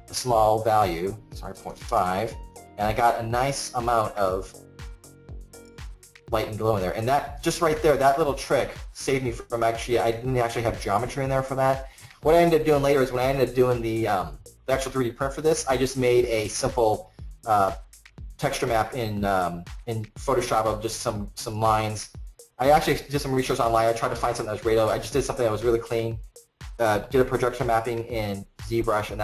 a small value, sorry, 0.5, and I got a nice amount of light and glow in there. And that, just right there, that little trick saved me from actually, I didn't actually have geometry in there for that. What I ended up doing later is when I ended up doing the actual 3D print for this, I just made a simple texture map in Photoshop of just some lines. I actually did some research online. I tried to find something that was radio. I just did something that was really clean. Did a projection mapping in ZBrush, and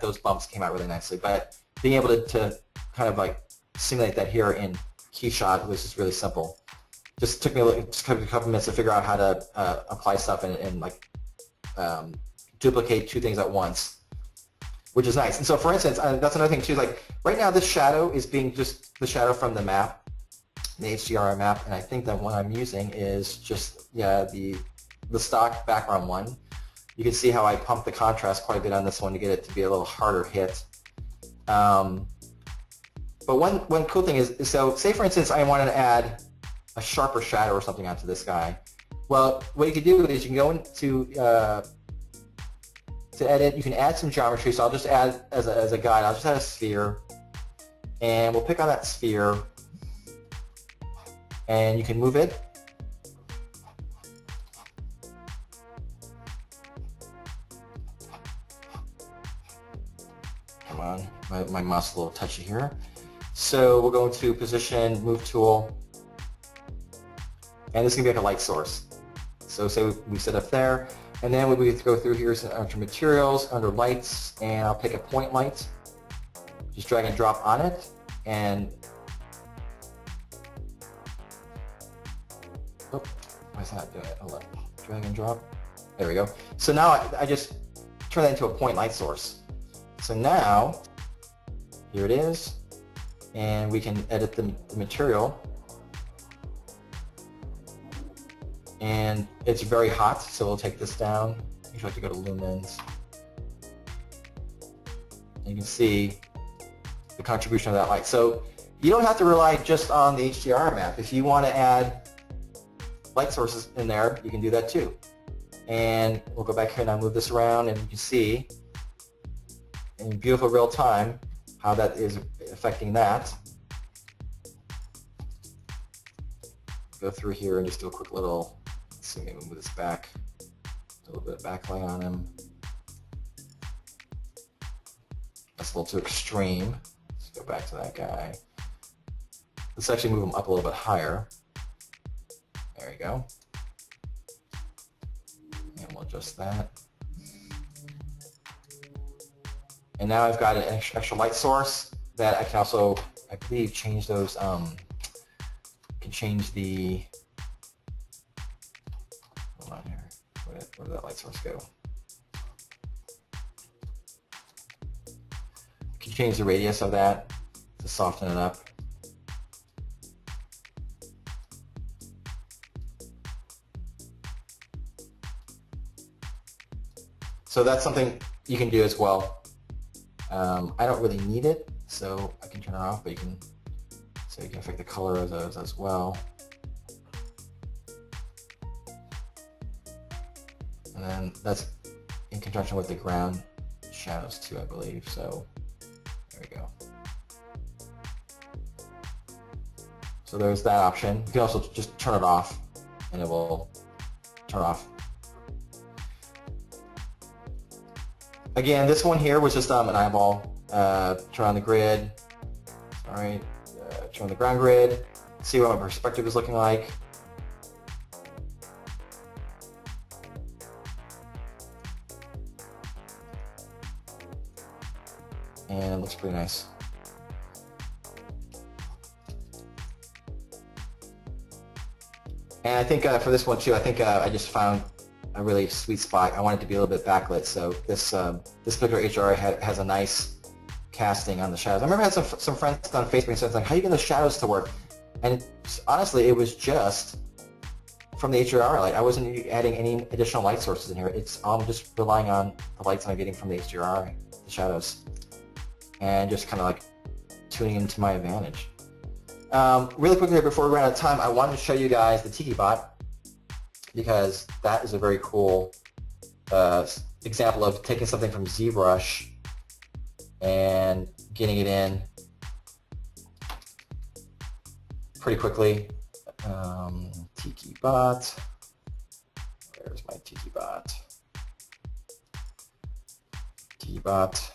those bumps came out really nicely. But being able to kind of like simulate that here in KeyShot, which is really simple. Just took me a couple minutes to figure out how to apply stuff and like duplicate two things at once, which is nice. And so, for instance, that's another thing too. Like right now, this shadow is being just the shadow from the map, the HDRI map, and I think that one I'm using is just the stock background one. You can see how I pumped the contrast quite a bit on this one to get it to be a little harder hit. But one cool thing is, so say for instance I wanted to add a sharper shadow or something onto this guy. Well, what you can do is you can go into to edit. You can add some geometry. So I'll just add as a guide. I'll just add a sphere, and we'll pick on that sphere, and you can move it. Come on, my mouse is a little touchy here. So we'll go into position, move tool, and this is going to be like a light source. So say we set up there, and then we go through here under materials, under lights, and I'll pick a point light, just drag and drop on it, and oh, why is that doing it? Hold on. Drag and drop. There we go. So now I just turn that into a point light source. So now, here it is, and we can edit the material. And it's very hot, so we'll take this down. You have to go to lumens. And you can see the contribution of that light. So you don't have to rely just on the HDR map. If you want to add light sources in there, you can do that too. And we'll go back here and I'll move this around, and you can see in beautiful real time how that is affecting that. Go through here and just do a quick little, let's see, maybe move this back, a little bit of backlight on him. That's a little too extreme. Let's go back to that guy. Let's actually move him up a little bit higher. There we go. And we'll adjust that. And now I've got an extra light source that I can also, I believe, change those, can change the, hold on here, where did that light source go? You can change the radius of that to soften it up. So that's something you can do as well. I don't really need it, so I can turn it off, but you can, so you can affect the color of those as well. And then that's in conjunction with the ground shadows too, I believe. So there we go. So there's that option. You can also just turn it off, and it will turn off. Again, this one here was just an eyeball. Turn on the grid. All right. Turn on the ground grid. See what my perspective is looking like. And it looks pretty nice. And I think for this one too, I think I just found a really sweet spot. I want it to be a little bit backlit, so this this particular HDR has a nice casting on the shadows. I remember I had some friends on Facebook saying like, "How do you get those shadows to work?" And honestly, it was just from the HDR light. I wasn't adding any additional light sources in here. I'm just relying on the lights I'm getting from the HDR, the shadows, and just kind of like tuning into my advantage. Really quickly here before we run out of time, I wanted to show you guys the Tiki bot, because that is a very cool example of taking something from ZBrush and getting it in pretty quickly. Tiki bot. Where's my Tiki bot? Tiki bot.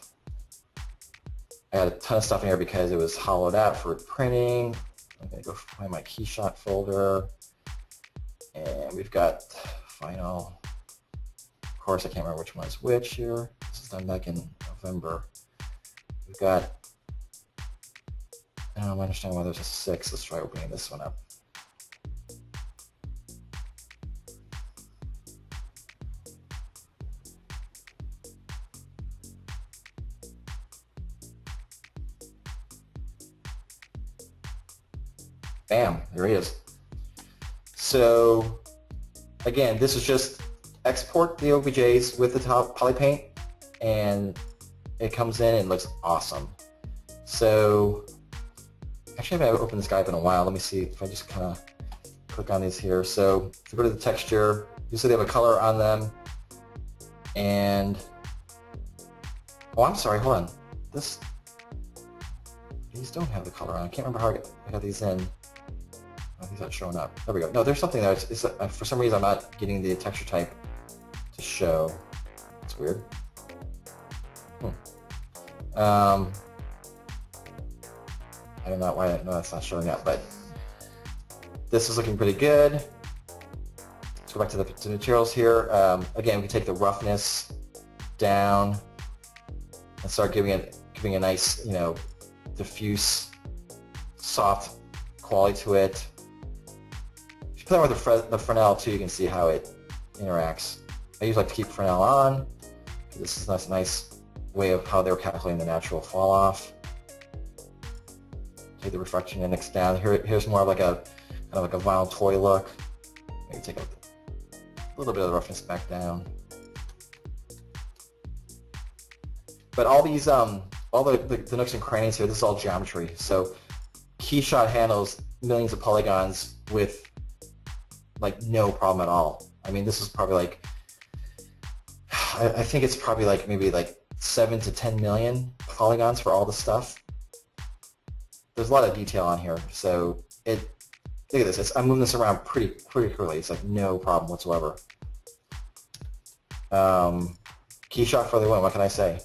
I had a ton of stuff in here because it was hollowed out for printing. I'm going to go find my KeyShot folder. And we've got final, of course I can't remember which one is which here. This is done back in November. We've got I don't understand why there's a 6. Let's try opening this one up. Bam, there he is. So again, this is just export the OBJs with the polypaint, and it comes in and looks awesome. So actually, I haven't opened this guy up in a while. Let me see if I just kind of click on these here. So if you go to the texture, you see they have a color on them, and oh, I'm sorry, hold on. These don't have the color on. I can't remember how I got these in. These aren't showing up. There we go. No, there's something there. For some reason, I'm not getting the texture type to show. It's weird. I don't know why that's not showing up, but this is looking pretty good. Let's go back to the materials here. Again, we can take the roughness down and start giving a nice, diffuse, soft quality to it. If you play with the Fresnel too, you can see how it interacts. I usually like to keep Fresnel on. This is a nice way of how they're calculating the natural fall off. Take the reflection index down. Here's more of like a kind of like a vinyl toy look. Maybe take a little bit of the roughness back down. But all these, all the nooks and crannies here, this is all geometry. So KeyShot handles millions of polygons with like no problem at all. I mean, this is probably like, I think it's probably like maybe like 7 to 10 million polygons for all the stuff. There's a lot of detail on here, so look at this. I'm moving this around pretty quickly. It's like no problem whatsoever. KeyShot for the win. What can I say?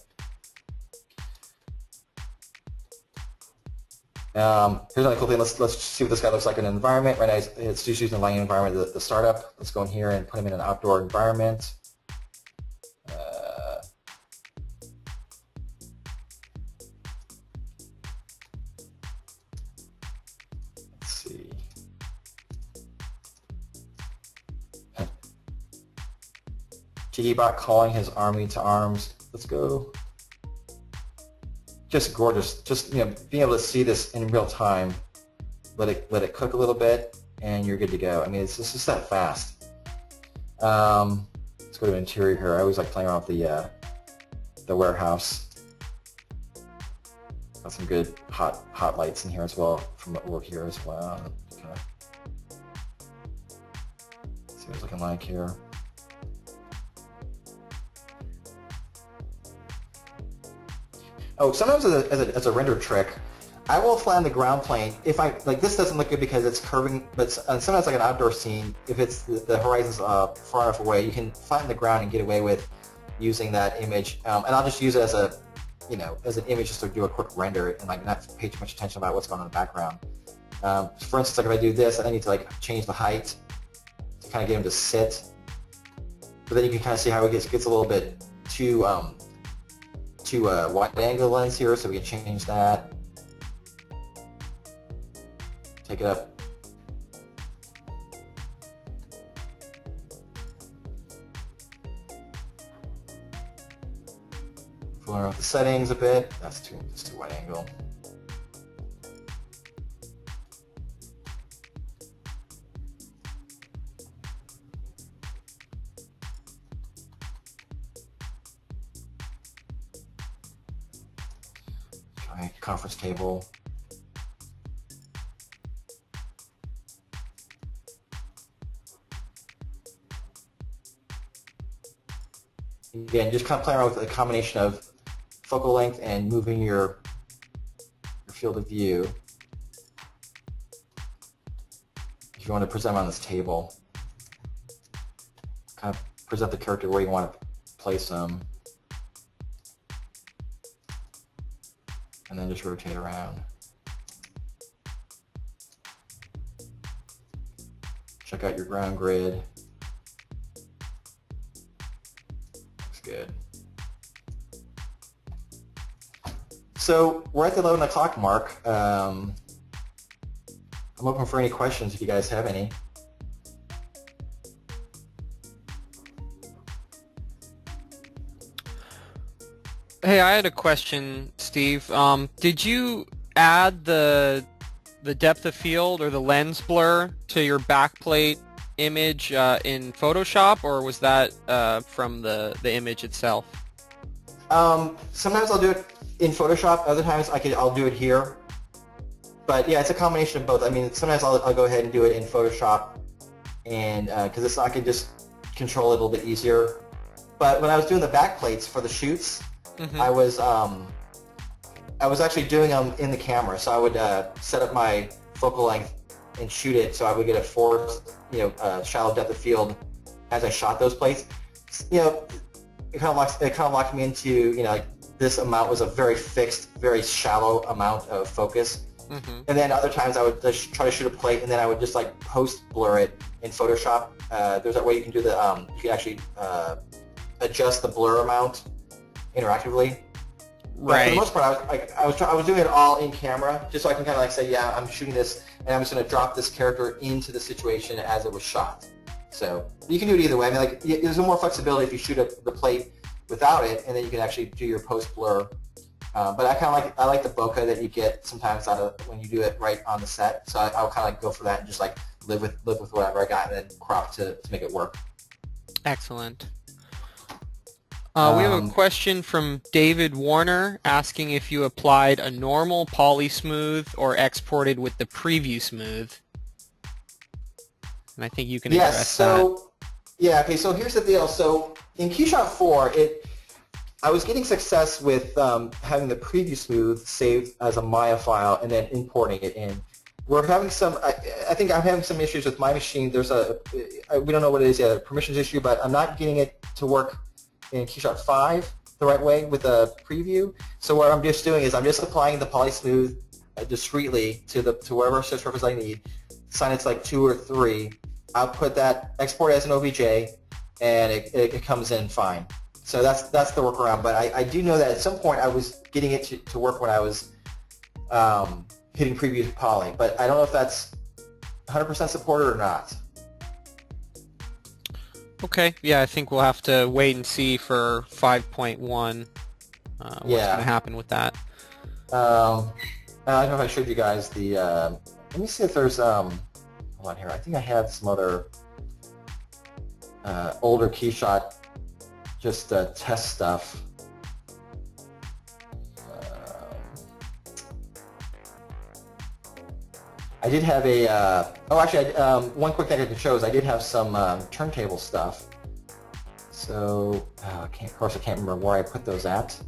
Here's another cool thing. Let's see what this guy looks like in an environment. Right now, it's just using the lighting environment, the startup. Let's go in here and put him in an outdoor environment. Let's see. Tiki bot calling his army to arms. Let's go. Just gorgeous. Just being able to see this in real time. Let it cook a little bit, and you're good to go. I mean, it's just that fast. Let's go to interior here. I always like playing around with the warehouse. Got some good hot lights in here as well from over here as well. Okay. See what it's looking like here. Oh, sometimes as a render trick, I will flatten the ground plane. If this doesn't look good because it's curving, but sometimes like an outdoor scene, if it's the horizon's far enough away, you can flatten the ground and get away with using that image. And I'll just use it as as an image just to do a quick render and like not pay too much attention about what's going on in the background. For instance, like if I do this, I need to like change the height to kind of get him to sit. But then you can kind of see how it gets a little bit too wide angle lens here, so we can change that. Take it up. Fooling around with the settings a bit. That's too wide angle. Conference table. Again, just kind of playing around with a combination of focal length and moving your field of view. If you want to present on this table, kind of present the character where you want to place them. And then just rotate around. Check out your ground grid. Looks good. So we're at the 11 o'clock mark. I'm open for any questions if you guys have any. Hey, I had a question, Steve. Did you add the depth of field or the lens blur to your backplate image in Photoshop, or was that from the image itself? Sometimes I'll do it in Photoshop. Other times I'll do it here. But yeah, it's a combination of both. I mean, sometimes I'll go ahead and do it in Photoshop, and because I can just control it a little bit easier. But when I was doing the backplates for the shoots, I was actually doing them in the camera. So I would set up my focal length and shoot it, so I would get a forced, shallow depth of field as I shot those plates. It kind of locked me into, like this amount was a very fixed, very shallow amount of focus. And then other times I would just try to shoot a plate, and then I would just like post blur it in Photoshop. There's that way you can do you can actually adjust the blur amount interactively. Right. But for the most part, I was doing it all in camera, just so I can kind of like say, yeah, I'm shooting this, and I'm just going to drop this character into the situation as it was shot. So you can do it either way. I mean, like, there's more flexibility if you shoot the plate without it, and then you can actually do your post blur. But I like the bokeh that you get sometimes out of when you do it right on the set. So I'll kind of like go for that and just like live with whatever I got, and then crop to make it work. Excellent. We have a question from David Warner asking if you applied a normal poly smooth or exported with the preview smooth. And I think you can address that. Yeah, okay, so here's the deal. So in KeyShot 4, I was getting success with having the preview smooth saved as a Maya file and then importing it in. We're having I think I'm having some issues with my machine. There's we don't know what it is yet, a permissions issue, but I'm not getting it to work in KeyShot 5 the right way with a preview. So what I'm just doing is I'm just applying the poly smooth discreetly to whatever surface I need. Assign it to like 2 or 3. I'll put that, export as an OBJ, and it comes in fine. So that's the workaround. But I do know that at some point I was getting it to work when I was hitting preview to poly. But I don't know if that's 100% supported or not. Okay, yeah, I think we'll have to wait and see for 5.1 what's going to happen with that. I don't know if I showed you guys the, let me see if there's, hold on here, I think I have some other older KeyShot, just test stuff. I did have a, one quick thing I can show is I did have some turntable stuff. So, of course I can't remember where I put those at.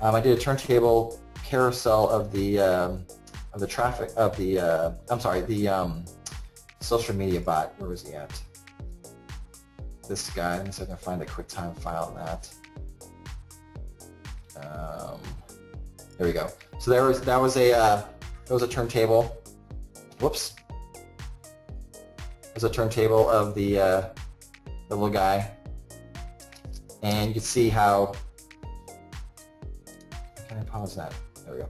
I did a turntable carousel of the traffic, of the, I'm sorry, the social media bot. Where was he at? This guy. Let me see if I can find the QuickTime file on that. There we go. So that was a turntable. Whoops. There's a turntable of the little guy, and you can see how. Can I pause that? There we go.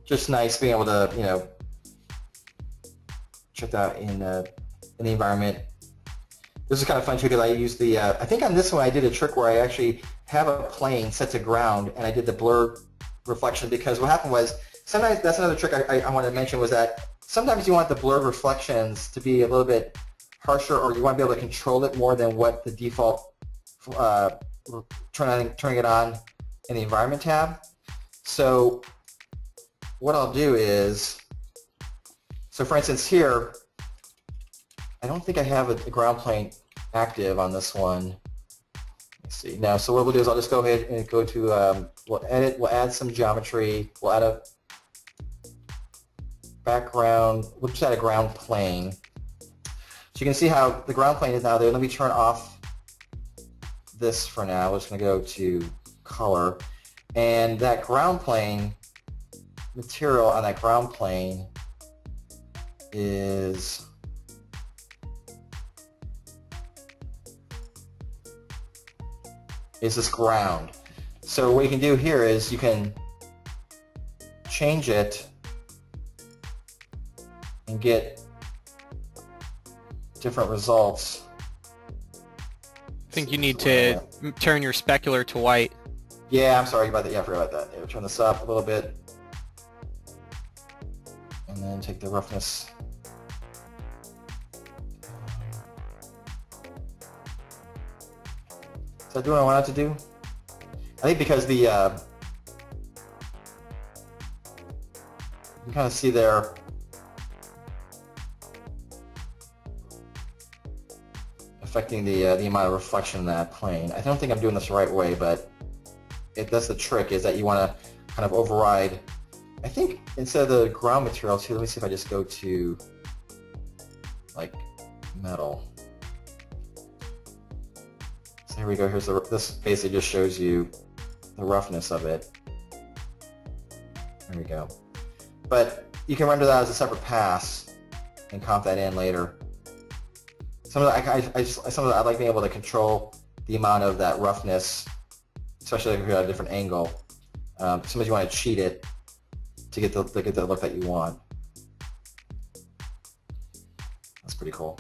Just nice being able to check that in the environment. This is kind of fun too because I used the. I think on this one I did a trick where I actually have a plane set to ground, and I did the blur reflection because what happened was. Sometimes that's another trick I wanted to mention was that sometimes you want the blurred reflections to be a little bit harsher, or you want to be able to control it more than what the default turning it on in the environment tab. So what I'll do is, so for instance here, I don't think I have a ground plane active on this one. Let's see. Now, so what we'll do is I'll just go ahead and go to, we'll edit, we'll add some geometry, we'll add a background, we'll just add a ground plane. So you can see how the ground plane is now there. Let me turn off this for now. We're just going to go to color. And that ground plane, material on that ground plane is this ground. So what you can do here is you can change it and get different results. I think you need to turn your specular to white. Yeah, I'm sorry about that. Yeah, I forgot about that. Yeah, turn this up a little bit. And then take the roughness. Is that doing what I wanted to do? I think because the, you can kind of see there, affecting the amount of reflection in that plane. I don't think I'm doing this the right way, but that's the trick, is that you want to kind of override. I think instead of the ground material too, let me see if I just go to like metal. So here we go. Here's this basically just shows you the roughness of it. There we go. But you can render that as a separate pass and comp that in later. Some of that I like being able to control the amount of that roughness, especially if you're at a different angle. Sometimes you want to cheat it to get the look that you want. That's pretty cool.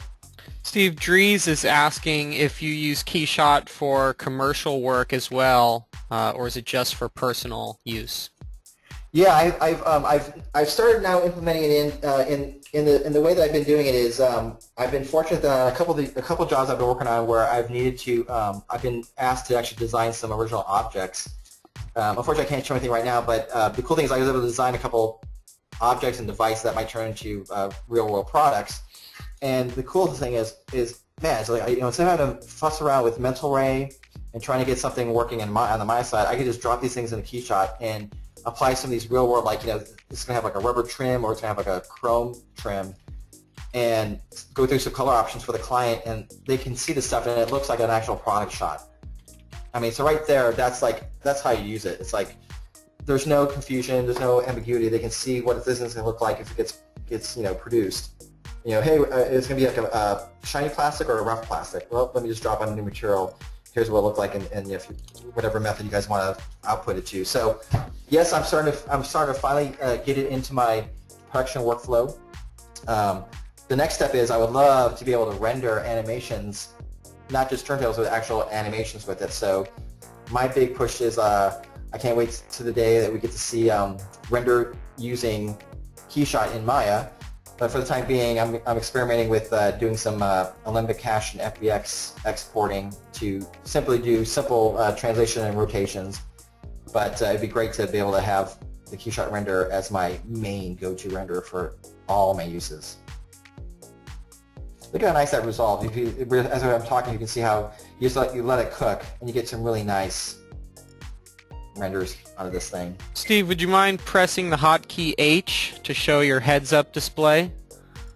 Steve, Dries is asking if you use KeyShot for commercial work as well, or is it just for personal use? Yeah, I've started now implementing it in the way that I've been doing it is I've been fortunate that on a couple jobs I've been working on where I've needed to I've been asked to actually design some original objects. Unfortunately, I can't show anything right now, but the cool thing is I was able to design a couple objects and devices that might turn into real-world products. And the coolest thing is man, so like, instead of having to fuss around with mental ray and trying to get something working on the Maya side, I could just drop these things in the KeyShot and apply some of these real-world, like, it's going to have like a rubber trim or it's going to have like a chrome trim, and go through some color options for the client, and they can see the stuff and it looks like an actual product shot. I mean, so right there, that's how you use it. It's like there's no confusion, there's no ambiguity. They can see what this is going to look like if it gets produced. Hey, it's going to be like a shiny plastic or a rough plastic. Well, let me just drop on a new material. Here's what it looked like, and whatever method you guys want to output it to. So, yes, I'm starting to finally get it into my production workflow. The next step is I would love to be able to render animations, not just turntables, but actual animations with it. So, my big push is I can't wait to the day that we get to see render using KeyShot in Maya. But for the time being, I'm experimenting with doing some Alembic Cache and FBX exporting to simply do simple translation and rotations. But it'd be great to be able to have the KeyShot render as my main go-to render for all my uses. Look how nice that resolved. As I'm talking, you can see how you let it cook, and you get some really nice renders out of this thing. Steve, would you mind pressing the hotkey H to show your heads-up display?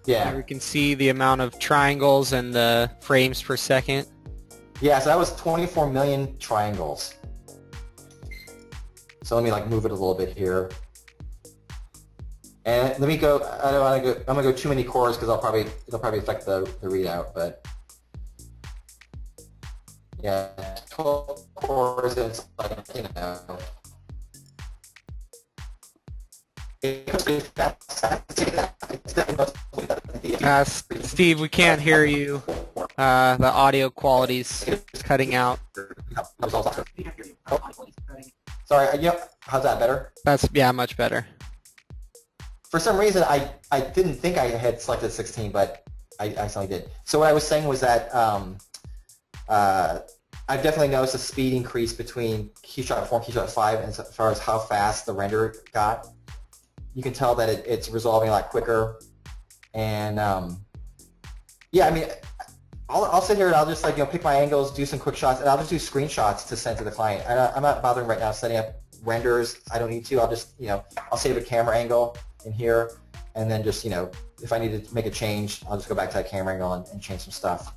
Yeah. Where we can see the amount of triangles and the frames per second. Yeah, so that was 24 million triangles. So let me move it a little bit here. And let me go. I don't want to go. I'm gonna go too many cores because it'll probably affect the readout. But yeah, 12 cores. It's Steve, we can't hear you. The audio quality's cutting out. Sorry. How's that better? That's much better. For some reason, I didn't think I had selected 16, but I accidentally did. So what I was saying was that I've definitely noticed a speed increase between KeyShot 4 and KeyShot 5 as far as how fast the render got. You can tell that it's resolving a lot quicker. And yeah, I mean, I'll sit here and I'll just pick my angles, do some quick shots, and I'll just do screenshots to send to the client. I'm not bothering right now setting up renders. I don't need to. I'll just I'll save a camera angle in here, and then just if I need to make a change, I'll just go back to that camera angle and change some stuff.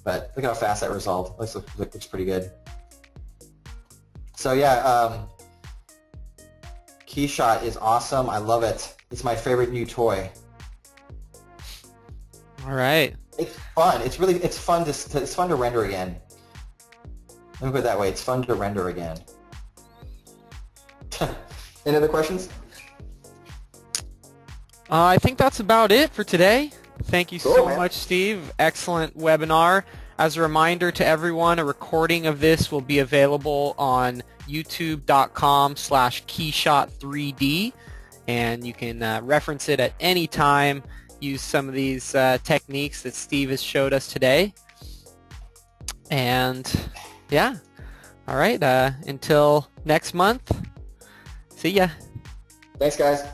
But look how fast that resolved. Looks pretty good. So yeah, KeyShot is awesome. I love it. It's my favorite new toy. All right. It's fun. It's fun to render again. Let me put it that way. It's fun to render again. Any other questions? I think that's about it for today. Thank you Cool, so man. much, Steve. Excellent webinar. As a reminder to everyone, a recording of this will be available on youtube.com/KeyShot3D, and you can reference it at any time. Use some of these techniques that Steve has showed us today. And yeah, all right, until next month, see ya. Thanks, guys.